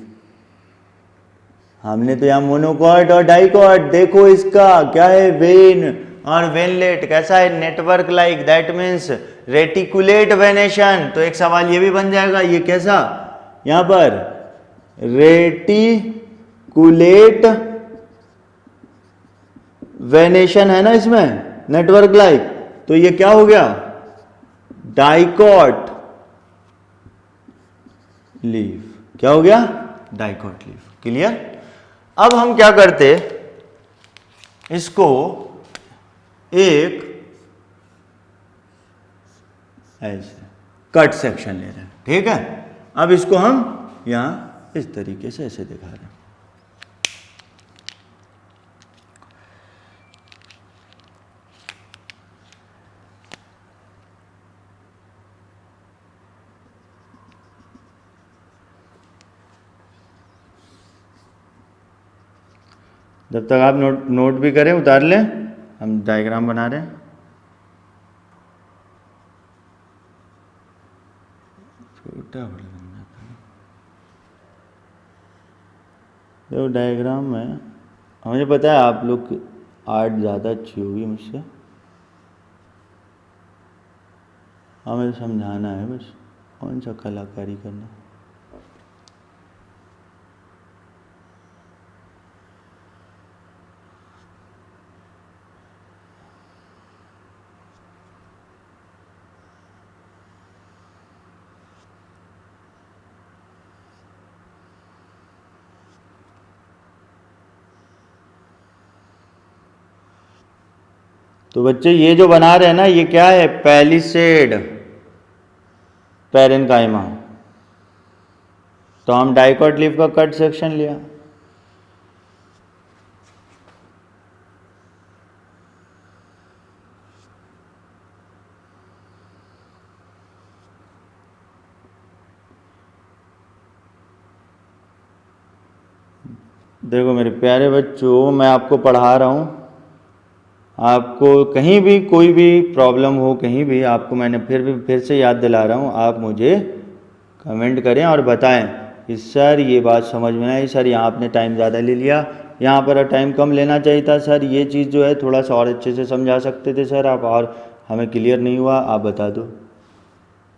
हमने तो यहाँ मोनोकॉट और डाइकॉट, देखो इसका क्या है, वेन और वेनलेट कैसा है, network like, that means reticulate venation. तो एक सवाल ये भी बन जाएगा, ये कैसा, यहाँ पर रेटिकुलेट वेनेशन है ना इसमें, नेटवर्क लाइक। तो ये क्या हो गया, डाइकॉट लीफ, क्या हो गया, डाइकॉट लीफ, क्लियर। अब हम क्या करते, इसको एक ऐसे कट सेक्शन ले रहे हैं, ठीक है। अब इसको हम यहाँ इस तरीके से ऐसे दिखा रहे हैं। जब तक आप नोट भी करें, उतार लें, हम डायग्राम बना रहे हैं। छोटा देखो डायग्राम में, मुझे पता है आप लोग की आर्ट ज़्यादा अच्छी होगी मुझसे, हमें समझाना है बस, कौन सा कलाकारी करना। तो बच्चे ये जो बना रहे हैं ना, ये क्या है, पैलिसेड पैरेन्काइमा। तो हम डाइकॉट लीफ का कट सेक्शन लिया। देखो मेरे प्यारे बच्चों, मैं आपको पढ़ा रहा हूँ, आपको कहीं भी कोई भी प्रॉब्लम हो, कहीं भी आपको मैंने फिर से याद दिला रहा हूँ, आप मुझे कमेंट करें और बताएं कि सर ये बात समझ में आई, सर यहाँ आपने टाइम ज़्यादा ले लिया, यहाँ पर टाइम कम लेना चाहिए था, सर ये चीज़ जो है थोड़ा सा और अच्छे से समझा सकते थे सर आप, और हमें क्लियर नहीं हुआ, आप बता दो।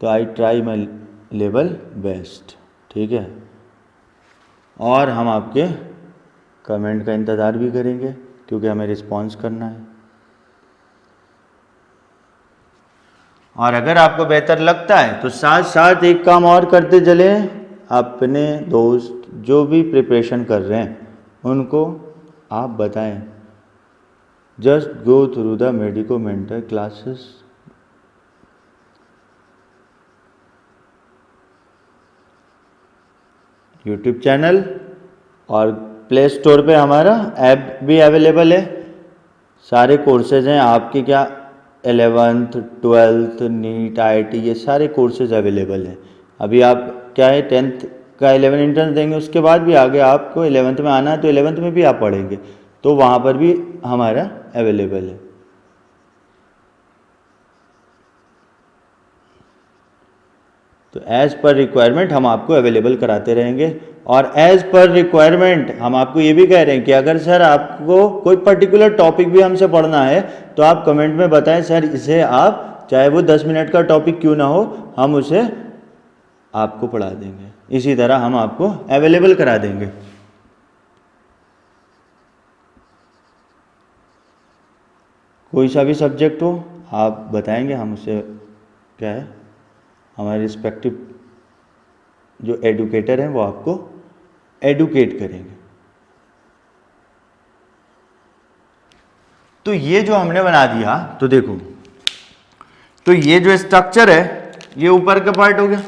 तो I try my level best, ठीक है। और हम आपके कमेंट का इंतज़ार भी करेंगे, क्योंकि हमें रिस्पॉन्स करना है। और अगर आपको बेहतर लगता है तो साथ साथ एक काम और करते चले, अपने दोस्त जो भी प्रिपरेशन कर रहे हैं उनको आप बताएं, just go through the medico mentor classes. YouTube channel और प्ले स्टोर पे हमारा ऐप भी अवेलेबल है, सारे कोर्सेज हैं आपके, क्या 11th 12th नीट IIT ये सारे कोर्सेज अवेलेबल हैं। अभी आप क्या है 10th का 11 एंट्रेंस देंगे, उसके बाद भी आगे आपको 11th में आना है तो 11th में भी आप पढ़ेंगे, तो वहाँ पर भी हमारा अवेलेबल है। तो एज़ पर रिक्वायरमेंट हम आपको अवेलेबल कराते रहेंगे। और एज़ पर रिक्वायरमेंट हम आपको ये भी कह रहे हैं कि अगर सर आपको कोई पर्टिकुलर टॉपिक भी हमसे पढ़ना है तो आप कमेंट में बताएं, सर इसे आप, चाहे वो 10 मिनट का टॉपिक क्यों ना हो, हम उसे आपको पढ़ा देंगे। इसी तरह हम आपको अवेलेबल करा देंगे। कोई सा भी सब्जेक्ट हो आप बताएंगे, हम उसे क्या है, हमारे रिस्पेक्टिव जो एडुकेटर हैं वो आपको एडुकेट करेंगे। तो ये जो हमने बना दिया, तो देखो, तो ये जो स्ट्रक्चर है ये ऊपर का पार्ट हो गया,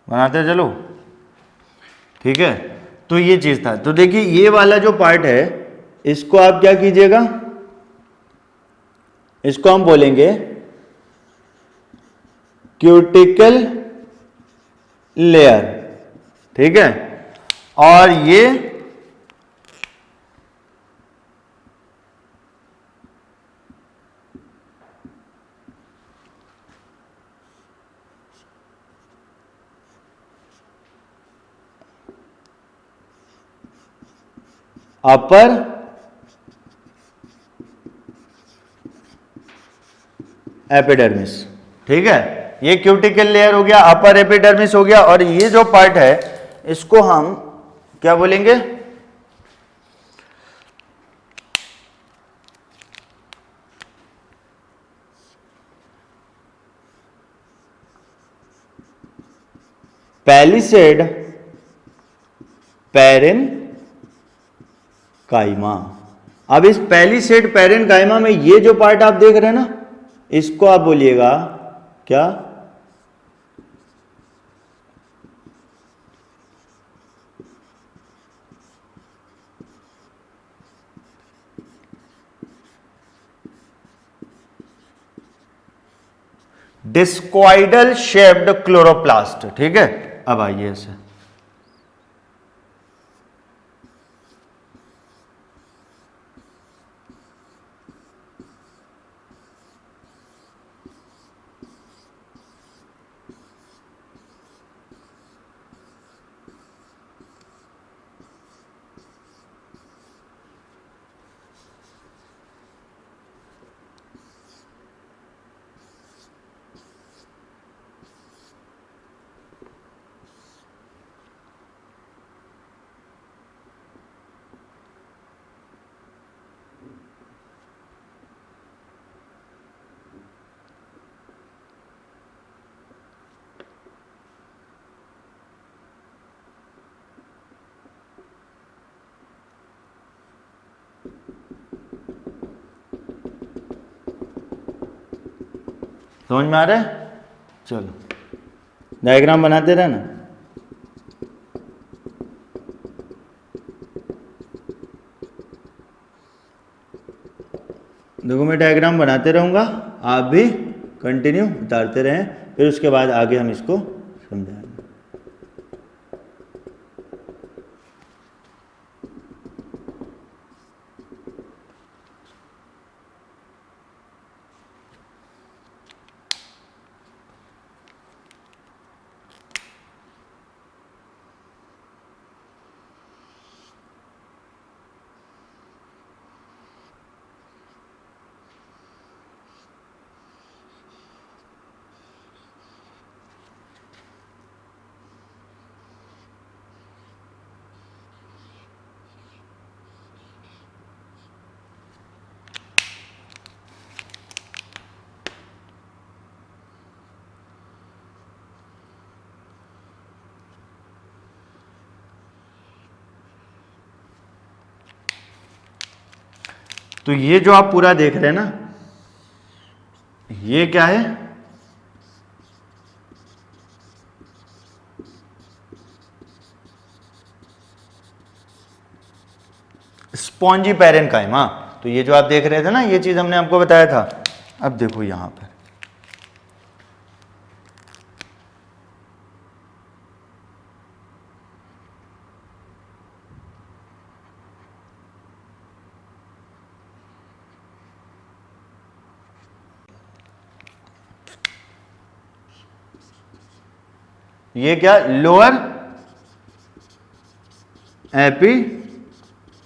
बनाते चलो, ठीक है। तो ये चीज था। तो देखिए ये वाला जो पार्ट है इसको आप क्या कीजिएगा, इसको हम बोलेंगे क्यूटिकल लेयर, ठीक है। और अपर एपिडर्मिस। ठीक है, ये क्यूटिकल लेयर हो गया, अपर एपिडर्मिस हो गया, और ये जो पार्ट है इसको हम क्या बोलेंगे? Palisade parenchyma. अब इस पैलिसेड पैरेनकाइमा में ये जो पार्ट आप देख रहे हैं ना, इसको आप बोलिएगा क्या? डिस्क्वाइडल शेप्ड क्लोरोप्लास्ट। ठीक है, अब आइए इसे, समझ में आ रहा है? चलो डायग्राम बनाते रहना। देखो मैं डायग्राम बनाते रहूंगा, आप भी कंटिन्यू उतारते रहें, फिर उसके बाद आगे हम इसको समझाएंगे। तो ये जो आप पूरा देख रहे हैं ना, ये क्या है? Spongy parenchyma. तो ये जो आप देख रहे थे ना, ये चीज हमने आपको बताया था। अब देखो यहां पर ये क्या? Lower epidermis.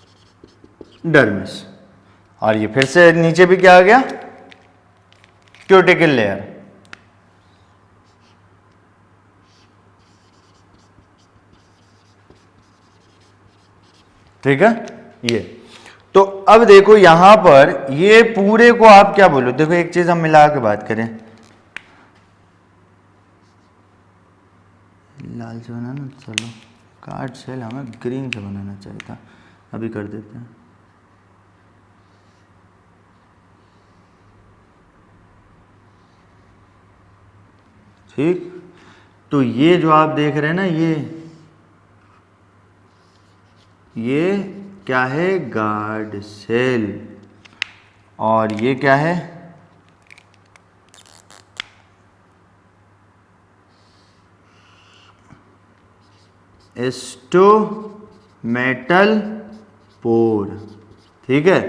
और ये फिर से नीचे भी क्या आ गया? Cuticle layer. ठीक है, ये तो अब देखो यहां पर ये पूरे को आप क्या बोलो? देखो एक चीज हम मिला के बात करें, लाल से बनाना, चलो कार्ड सेल हमें ग्रीन से बनाना चाहिए था, अभी कर देते हैं। ठीक, तो ये जो आप देख रहे हैं ना, ये क्या है? Guard cell. और ये क्या है? एस्टोमेटल पोर। ठीक है,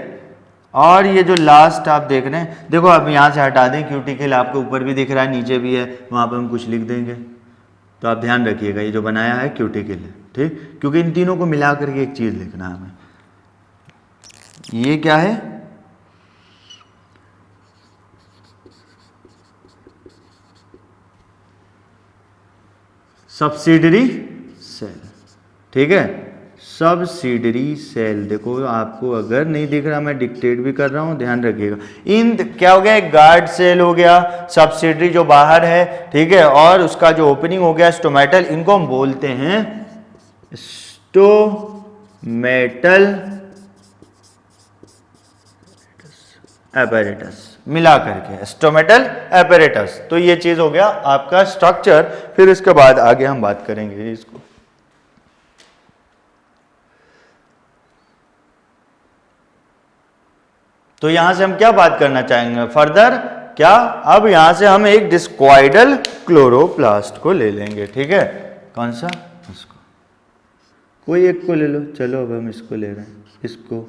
और ये जो लास्ट आप देख रहे हैं, देखो अब यहां से हटा दें, क्यूटिकल आपको ऊपर भी दिख रहा है, नीचे भी है, वहां पर हम कुछ लिख देंगे। तो आप ध्यान रखिएगा, ये जो बनाया है क्यूटिकल है। ठीक, क्योंकि इन तीनों को मिला करके एक चीज लिखना है हमें। ये क्या है, सब्सिडरी सेल, ठीक है, सब्सिडरी सेल। देखो आपको अगर नहीं दिख रहा, मैं डिक्टेट भी कर रहा हूं, ध्यान रखिएगा। इन क्या हो गया, एक गार्ड सेल हो गया, सब्सिडरी जो बाहर है, ठीक है, और उसका जो ओपनिंग हो गया स्टोमेटल, इनको हम बोलते हैं स्टोमेटल एपेरेटस, मिला करके स्टोमेटल एपेरेटस। तो ये चीज हो गया आपका स्ट्रक्चर। फिर इसके बाद आगे हम बात करेंगे इसको। तो यहां से हम क्या बात करना चाहेंगे फर्दर, क्या अब यहां से हम एक डिस्क्वाइडल क्लोरोप्लास्ट को ले लेंगे, ठीक है, कौन सा, इसको, कोई एक को ले लो, चलो अब हम इसको ले रहे हैं, इसको,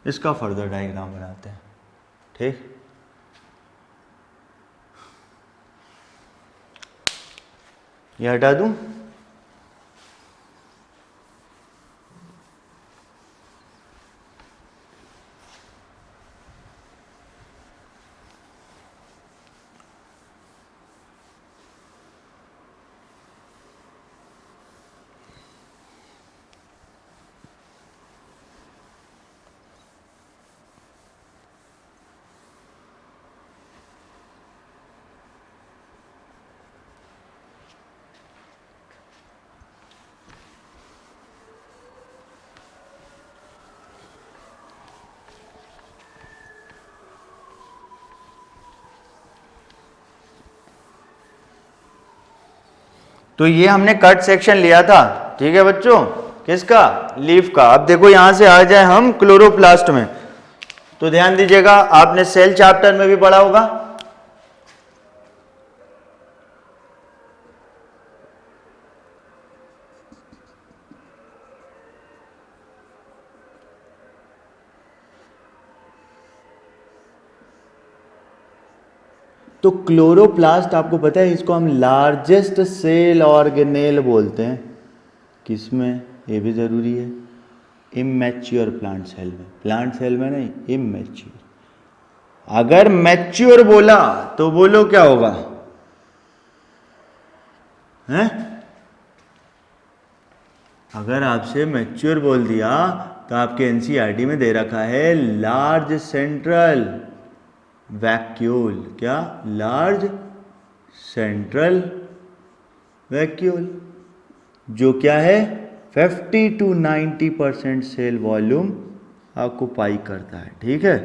इसका फर्दर डायग्राम बनाते हैं, ठीक। ये हटा दूं, तो ये हमने कट सेक्शन लिया था, ठीक है बच्चों, किसका, लीफ का। अब देखो यहां से आ जाए हम क्लोरोप्लास्ट में, तो ध्यान दीजिएगा, आपने सेल चैप्टर में भी पढ़ा होगा, तो क्लोरोप्लास्ट आपको पता है, इसको हम लार्जेस्ट सेल ऑर्गेनेल बोलते हैं, किसमें, ये भी जरूरी है, इमैच्योर प्लांट सेल में, प्लांट सेल में नहीं, इमैच्योर। अगर मैच्योर बोला तो बोलो क्या होगा, हैं, अगर आपसे मैच्योर बोल दिया तो आपके एनसीईआरटी में दे रखा है लार्ज सेंट्रल वैक्यूल, क्या, लार्ज सेंट्रल वैक्यूल, जो क्या है 50 to 90% सेल वॉल्यूम ऑक्युपाई करता है, ठीक है।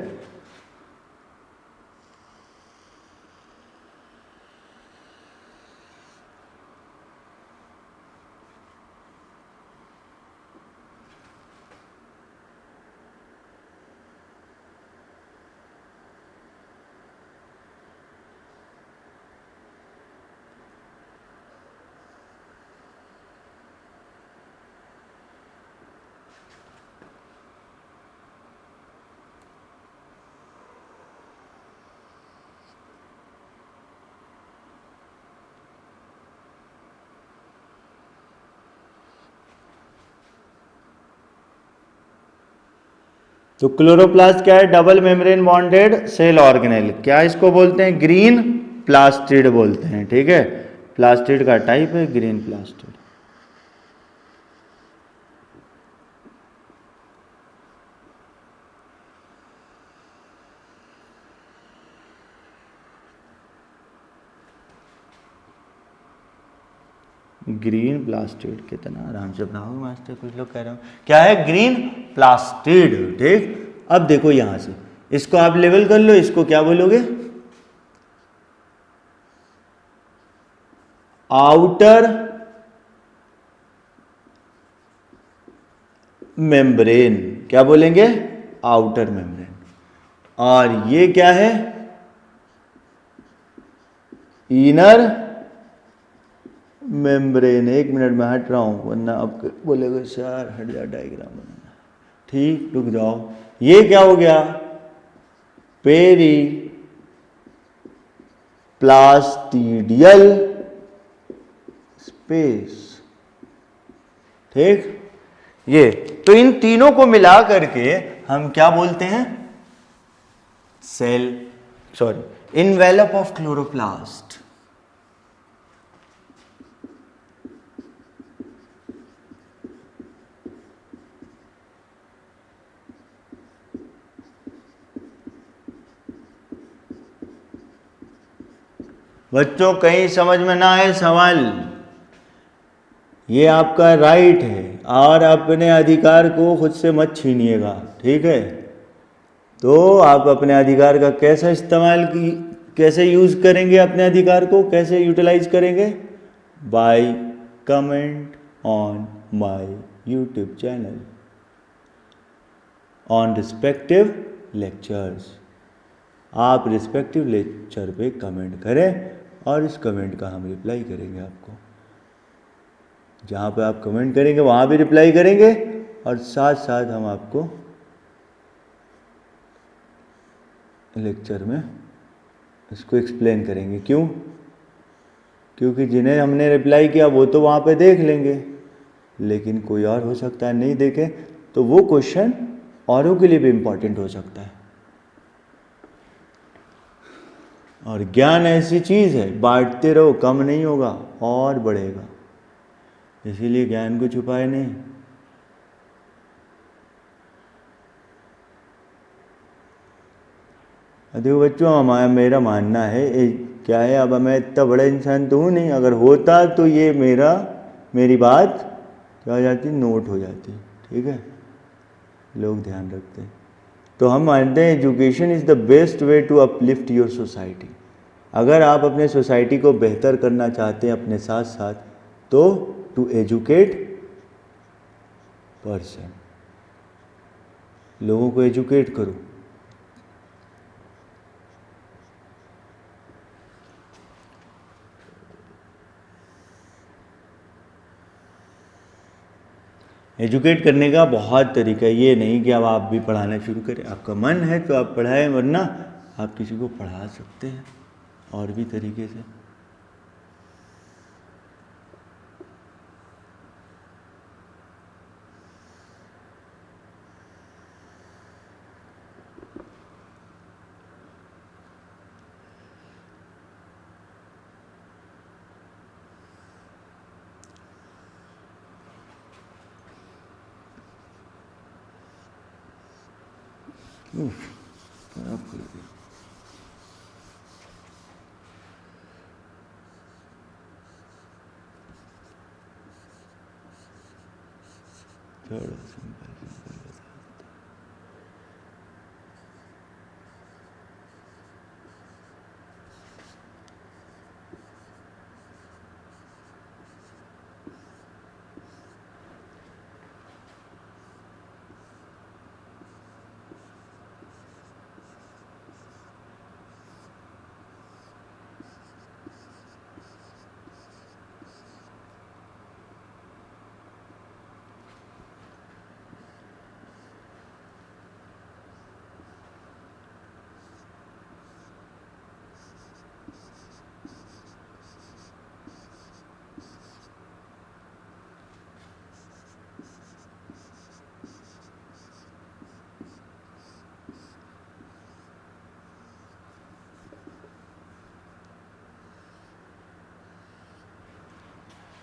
तो क्लोरोप्लास्ट क्या है, double membrane bonded cell organelle, क्या इसको बोलते हैं, ग्रीन प्लास्टिड बोलते हैं, ठीक है, प्लास्टिड का टाइप है ग्रीन प्लास्टिड। ग्रीन प्लास्टिड, कितना आराम से बनाओ मास्टर, कुछ लोग कह रहे हो क्या है, ग्रीन प्लास्टिड, ठीक। अब देखो यहां से इसको आप लेवल कर लो, इसको क्या बोलोगे, आउटर मेम्ब्रेन, क्या बोलेंगे, आउटर मेम्ब्रेन, और ये क्या है, इनर मेम्ब्रेन। एक मिनट में हट रहा हूं वरना आप बोलेगे सर हट जा, डायग्राम बनाना, ठीक, रुक जाओ। ये क्या हो गया, पेरी प्लास्टिडियल स्पेस, ठीक। ये तो इन तीनों को मिला करके हम क्या बोलते हैं? Cell, sorry, envelope of chloroplast. बच्चों कहीं समझ में ना आए सवाल, ये आपका राइट है और अपने अधिकार को खुद से मत छीनिएगा, ठीक है? तो आप अपने अधिकार का कैसे इस्तेमाल की, कैसे यूज करेंगे, अपने अधिकार को कैसे यूटिलाइज करेंगे? By comment on my YouTube channel on respective lectures. आप रिस्पेक्टिव लेक्चर पे कमेंट करें और इस कमेंट का हम रिप्लाई करेंगे आपको। जहाँ पे आप कमेंट करेंगे वहाँ भी रिप्लाई करेंगे और साथ साथ हम आपको लेक्चर में इसको एक्सप्लेन करेंगे। क्यों? क्योंकि जिन्हें हमने रिप्लाई किया वो तो वहाँ पे देख लेंगे, लेकिन कोई और हो सकता है नहीं देखे, तो वो क्वेश्चन औरों के लिए भी इम्पोर्टेंट हो सकता है। और ज्ञान ऐसी चीज़ है, बांटते रहो, कम नहीं होगा और बढ़ेगा, इसीलिए ज्ञान को छुपाए नहीं। देखो बच्चों, हमारा मेरा मानना है क्या है, अब मैं इतना बड़ा इंसान तो हूँ नहीं, अगर होता तो ये मेरी बात क्या हो जाती, नोट हो जाती, ठीक है? लोग ध्यान रखते हैं। तो हम मानते हैं education is the best way to uplift your society. अगर आप अपने सोसाइटी को बेहतर करना चाहते हैं अपने साथ साथ, तो टू एजुकेट पर्सन, लोगों को एजुकेट करो। एजुकेट करने का बहुत तरीका है, ये नहीं कि अब आप भी पढ़ाना शुरू करें। आपका मन है तो आप पढ़ाएं, वरना आप किसी को पढ़ा सकते हैं और भी तरीके से।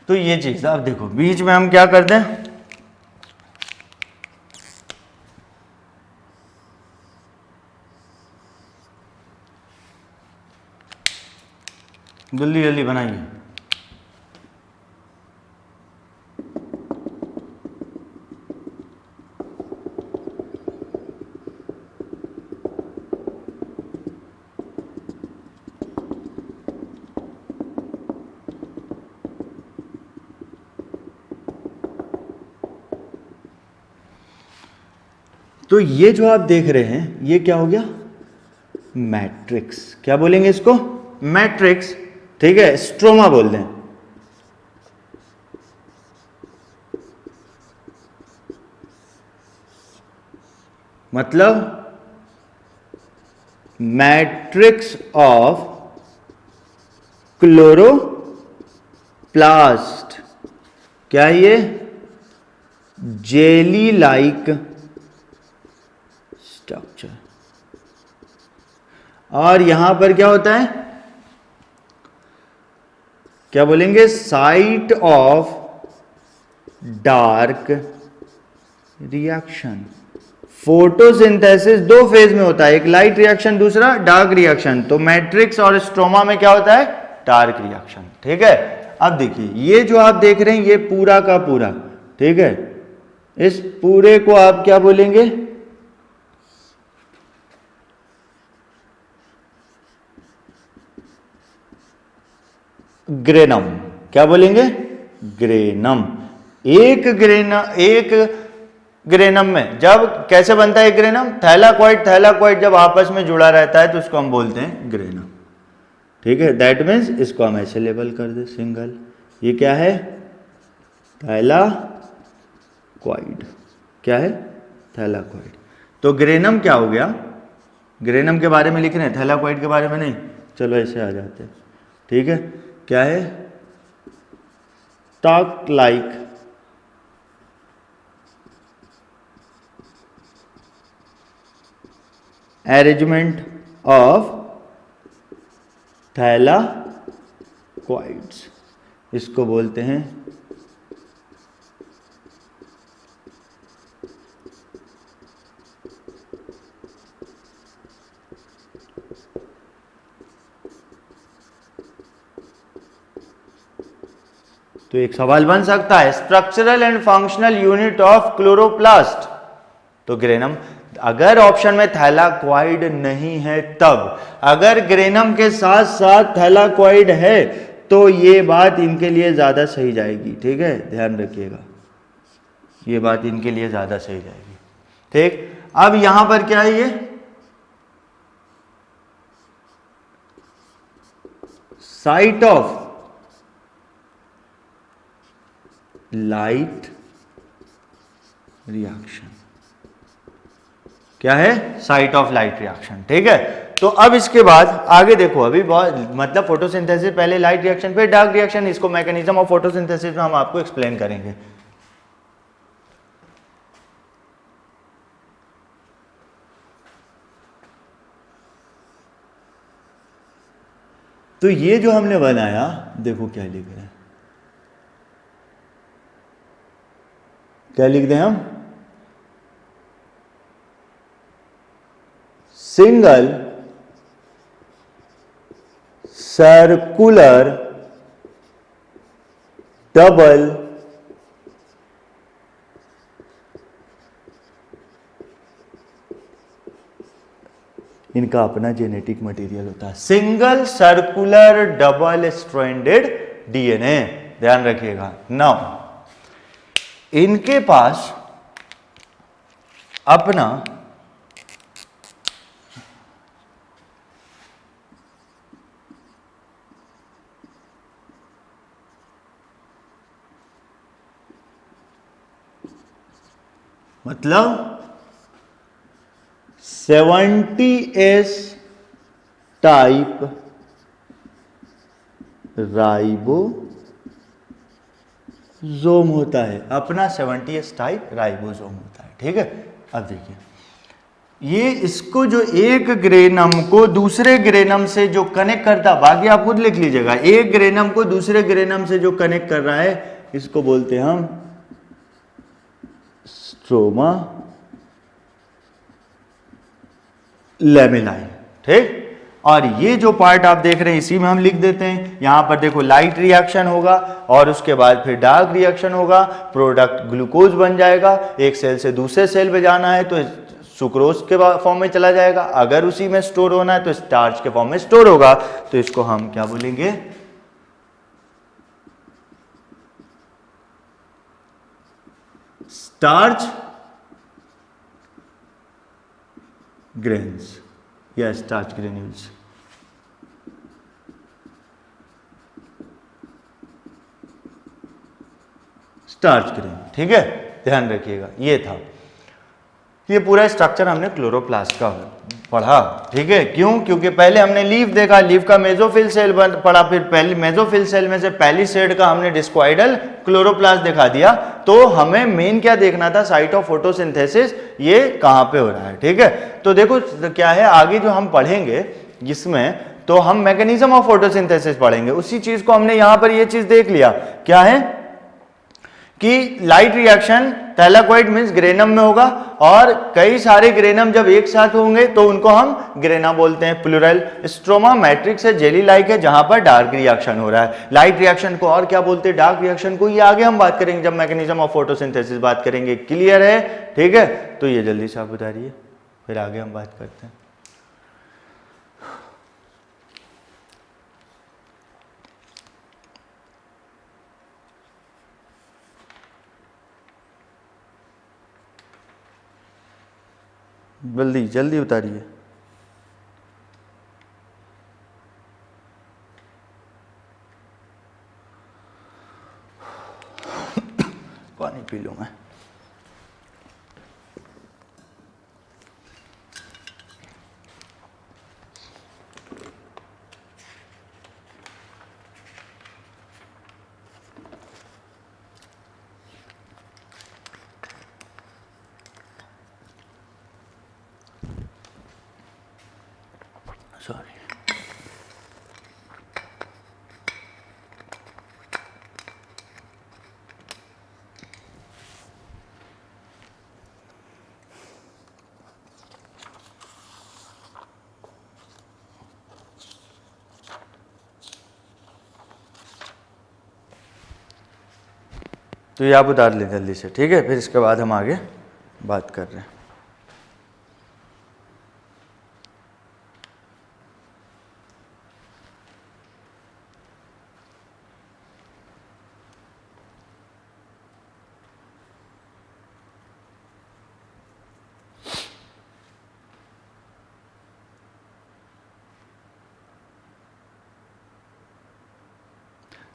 तो ये चीज आप देखो, बीच में हम क्या करते हैं, जल्दी जल्दी बनाइए। तो ये जो आप देख रहे हैं ये क्या हो गया, मैट्रिक्स। क्या बोलेंगे इसको, मैट्रिक्स, ठीक है? स्ट्रोमा बोल दें। मतलब मैट्रिक्स ऑफ क्लोरोप्लास्ट। क्या ये, जेली लाइक स्ट्रक्चर। और यहां पर क्या होता है, क्या बोलेंगे, site of dark reaction. Photosynthesis दो फेज में होता है, एक लाइट रिएक्शन, दूसरा डार्क रिएक्शन। तो मैट्रिक्स और स्ट्रोमा में क्या होता है, डार्क रिएक्शन। ठीक है, अब देखिए ये जो आप देख रहे हैं ये पूरा का पूरा, ठीक है, इस पूरे को आप क्या बोलेंगे, ग्रेनम। क्या बोलेंगे, ग्रेनम। एक ग्रेनम में जब कैसे बनता है एक ग्रेनम, थैलाकॉइड जब आपस में जुड़ा रहता है तो उसको हम बोलते हैं ग्रेनम। ठीक है, दैट मीन्स इसको हम ऐसे लेबल कर दे सिंगल, ये क्या है, थैलाकॉइड। क्या है, थैलाकॉइड। तो ग्रेनम क्या हो गया, ग्रेनम के बारे में लिख रहे हैं, थैलाकॉइड के बारे में नहीं। चलो ऐसे आ जाते हैं। ठीक है, क्या है, stock like arrangement of thylakoids, इसको बोलते हैं तो एक सवाल बन सकता है, structural and functional unit of chloroplast. तो ग्रेनम, अगर ऑप्शन में थैलाकॉइड नहीं है तब, अगर ग्रेनम के साथ साथ थैलाकॉइड है तो ये बात इनके लिए ज्यादा सही जाएगी। ठीक है, ध्यान रखिएगा, ये बात इनके लिए ज्यादा सही जाएगी। ठीक, अब यहां पर क्या है, ये साइट ऑफ लाइट रिएक्शन। क्या है, साइट ऑफ लाइट रिएक्शन। ठीक है, तो अब इसके बाद आगे देखो, अभी बहुत मतलब फोटोसिंथेसिस पहले लाइट रिएक्शन फिर डार्क रिएक्शन, इसको मैकेनिज्म ऑफ फोटोसिंथेसिस में हम आपको एक्सप्लेन करेंगे। तो ये जो हमने बनाया, देखो क्या लिख रहे हैं, क्या लिख दें हम, सिंगल सर्कुलर डबल इनका अपना जेनेटिक मटेरियल होता है, single circular double stranded DNA. ध्यान रखिएगा। नाउ इनके पास अपना मतलब 70S टाइप राइबोसोम होता है, अपना 70S टाइप राइबोसोम होता है। ठीक है, अब देखिए ये इसको जो एक ग्रेनम को दूसरे ग्रेनम से जो कनेक्ट करता, बाकी आप खुद लिख लीजिएगा, एक ग्रेनम को दूसरे ग्रेनम से जो कनेक्ट कर रहा है इसको बोलते हैं हम स्ट्रोमा लेमेलाई। ठीक, और ये जो पार्ट आप देख रहे हैं इसी में हम लिख देते हैं। यहां पर देखो लाइट रिएक्शन होगा और उसके बाद फिर डार्क रिएक्शन होगा, प्रोडक्ट ग्लूकोज बन जाएगा, एक सेल से दूसरे सेल पे जाना है तो सुक्रोज के फॉर्म में चला जाएगा, अगर उसी में स्टोर होना है तो स्टार्च के फॉर्म में स्टोर होगा। तो इसको हम क्या बोलेंगे, स्टार्च ग्रेन्स या स्टार्च ग्रेन्यूल्स। Starch grain. ठीक है, ध्यान रखिएगा, ये था, ये पूरा स्ट्रक्चर हमने क्लोरोप्लास्ट का पढ़ा, ठीक है। क्यों? क्योंकि पहले हमने लीफ देखा, लीफ का मेसोफिल सेल पढ़ा, फिर पहले मेसोफिल सेल में से पहली सेड का हमने डिस्क्वाइडल क्लोरोप्लास्ट दिखा दिया। तो हमें मेन क्या देखना था, साइट ऑफ फोटोसिंथेसिस ये कहाँ पे हो रहा है, ठीक है। तो देखो क्या है आगे जो हम पढ़ेंगे जिसमें, तो हम मैकेनिज्म ऑफ फोटोसिंथेसिस पढ़ेंगे। उसी चीज को हमने यहां पर ये चीज देख लिया, क्या है कि लाइट रिएक्शन थैलाकोइड मींस ग्रेनम में होगा, और कई सारे ग्रेनम जब एक साथ होंगे तो उनको हम ग्रेना बोलते हैं, प्लूरल। स्ट्रोमा मैट्रिक्स है, जेली लाइक है, जहां पर डार्क रिएक्शन हो रहा है। लाइट रिएक्शन को और क्या बोलते हैं, डार्क रिएक्शन को, ये आगे हम बात करेंगे जब मैकेनिज्म ऑफ फोटोसिंथेसिस बात करेंगे। क्लियर है, ठीक है। तो ये जल्दी से आप बताइए, फिर आगे हम बात करते हैं। जल्दी जल्दी उतारिए। पानी पी लूं मैं। सॉरी। तो ये आप उतार लें जल्दी से, ठीक है। फिर इसके बाद हम आगे बात कर रहे हैं।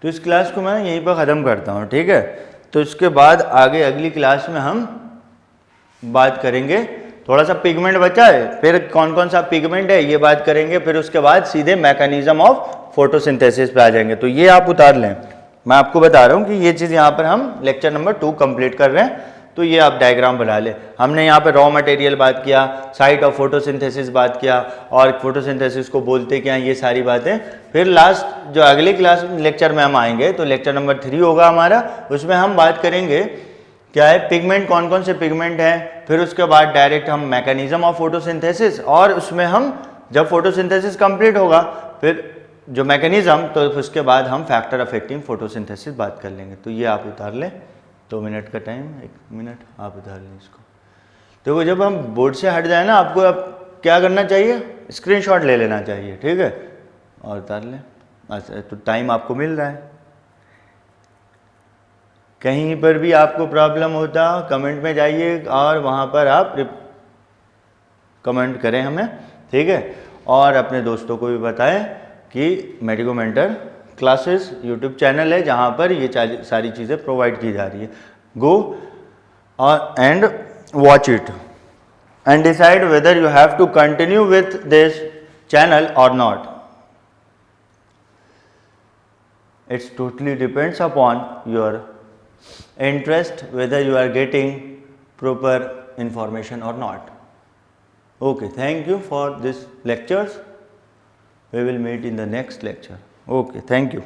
तो इस क्लास को मैं यहीं पर ख़त्म करता हूँ, ठीक है। तो इसके बाद आगे अगली क्लास में हम बात करेंगे, थोड़ा सा पिगमेंट बचा है, फिर कौन कौन सा पिगमेंट है ये बात करेंगे, फिर उसके बाद सीधे मैकेनिज्म ऑफ फोटोसिंथेसिस पे आ जाएंगे। तो ये आप उतार लें, मैं आपको बता रहा हूँ कि ये चीज़ यहाँ पर हम लेक्चर नंबर 2 कंप्लीट कर रहे हैं। तो ये आप डायग्राम बना ले। हमने यहाँ पे रॉ मटेरियल बात किया, साइट ऑफ फोटोसिंथेसिस बात किया, और फोटोसिंथेसिस को बोलते क्या हैं, ये सारी बातें। फिर लास्ट जो अगली क्लास लेक्चर में हम आएंगे, तो लेक्चर नंबर 3 होगा हमारा, उसमें हम बात करेंगे क्या है पिगमेंट, कौन कौन से पिगमेंट हैं। फिर उसके बाद डायरेक्ट हम मैकेनिज्म ऑफ फोटोसिंथेसिस, और उसमें हम जब फोटोसिंथेसिस कंप्लीट होगा फिर जो मैकेनिज्म, तो उसके बाद हम फैक्टर अफेक्टिंग फोटोसिंथेसिस बात कर लेंगे। तो ये आप उतार लें, 2 मिनट का टाइम, 1 मिनट आप उतार लें इसको। देखो जब हम बोर्ड से हट जाए ना, आपको अब क्या करना चाहिए, स्क्रीनशॉट ले लेना चाहिए, ठीक है, और उतार लें। अच्छा, तो टाइम आपको मिल रहा है। कहीं पर भी आपको प्रॉब्लम होता कमेंट में जाइए और वहाँ पर आप कमेंट करें हमें, ठीक है। और अपने दोस्तों को भी बताएं कि medico mentor classes YouTube channel है जहाँ पर ये सारी चीज़ें प्रोवाइड की जा रही है। गो और and watch it and decide whether you have to continue with this channel or not. It's totally depends upon your interest whether you are getting proper information or not. Okay, thank you for this lectures. We will meet in the next lecture. Okay, thank you.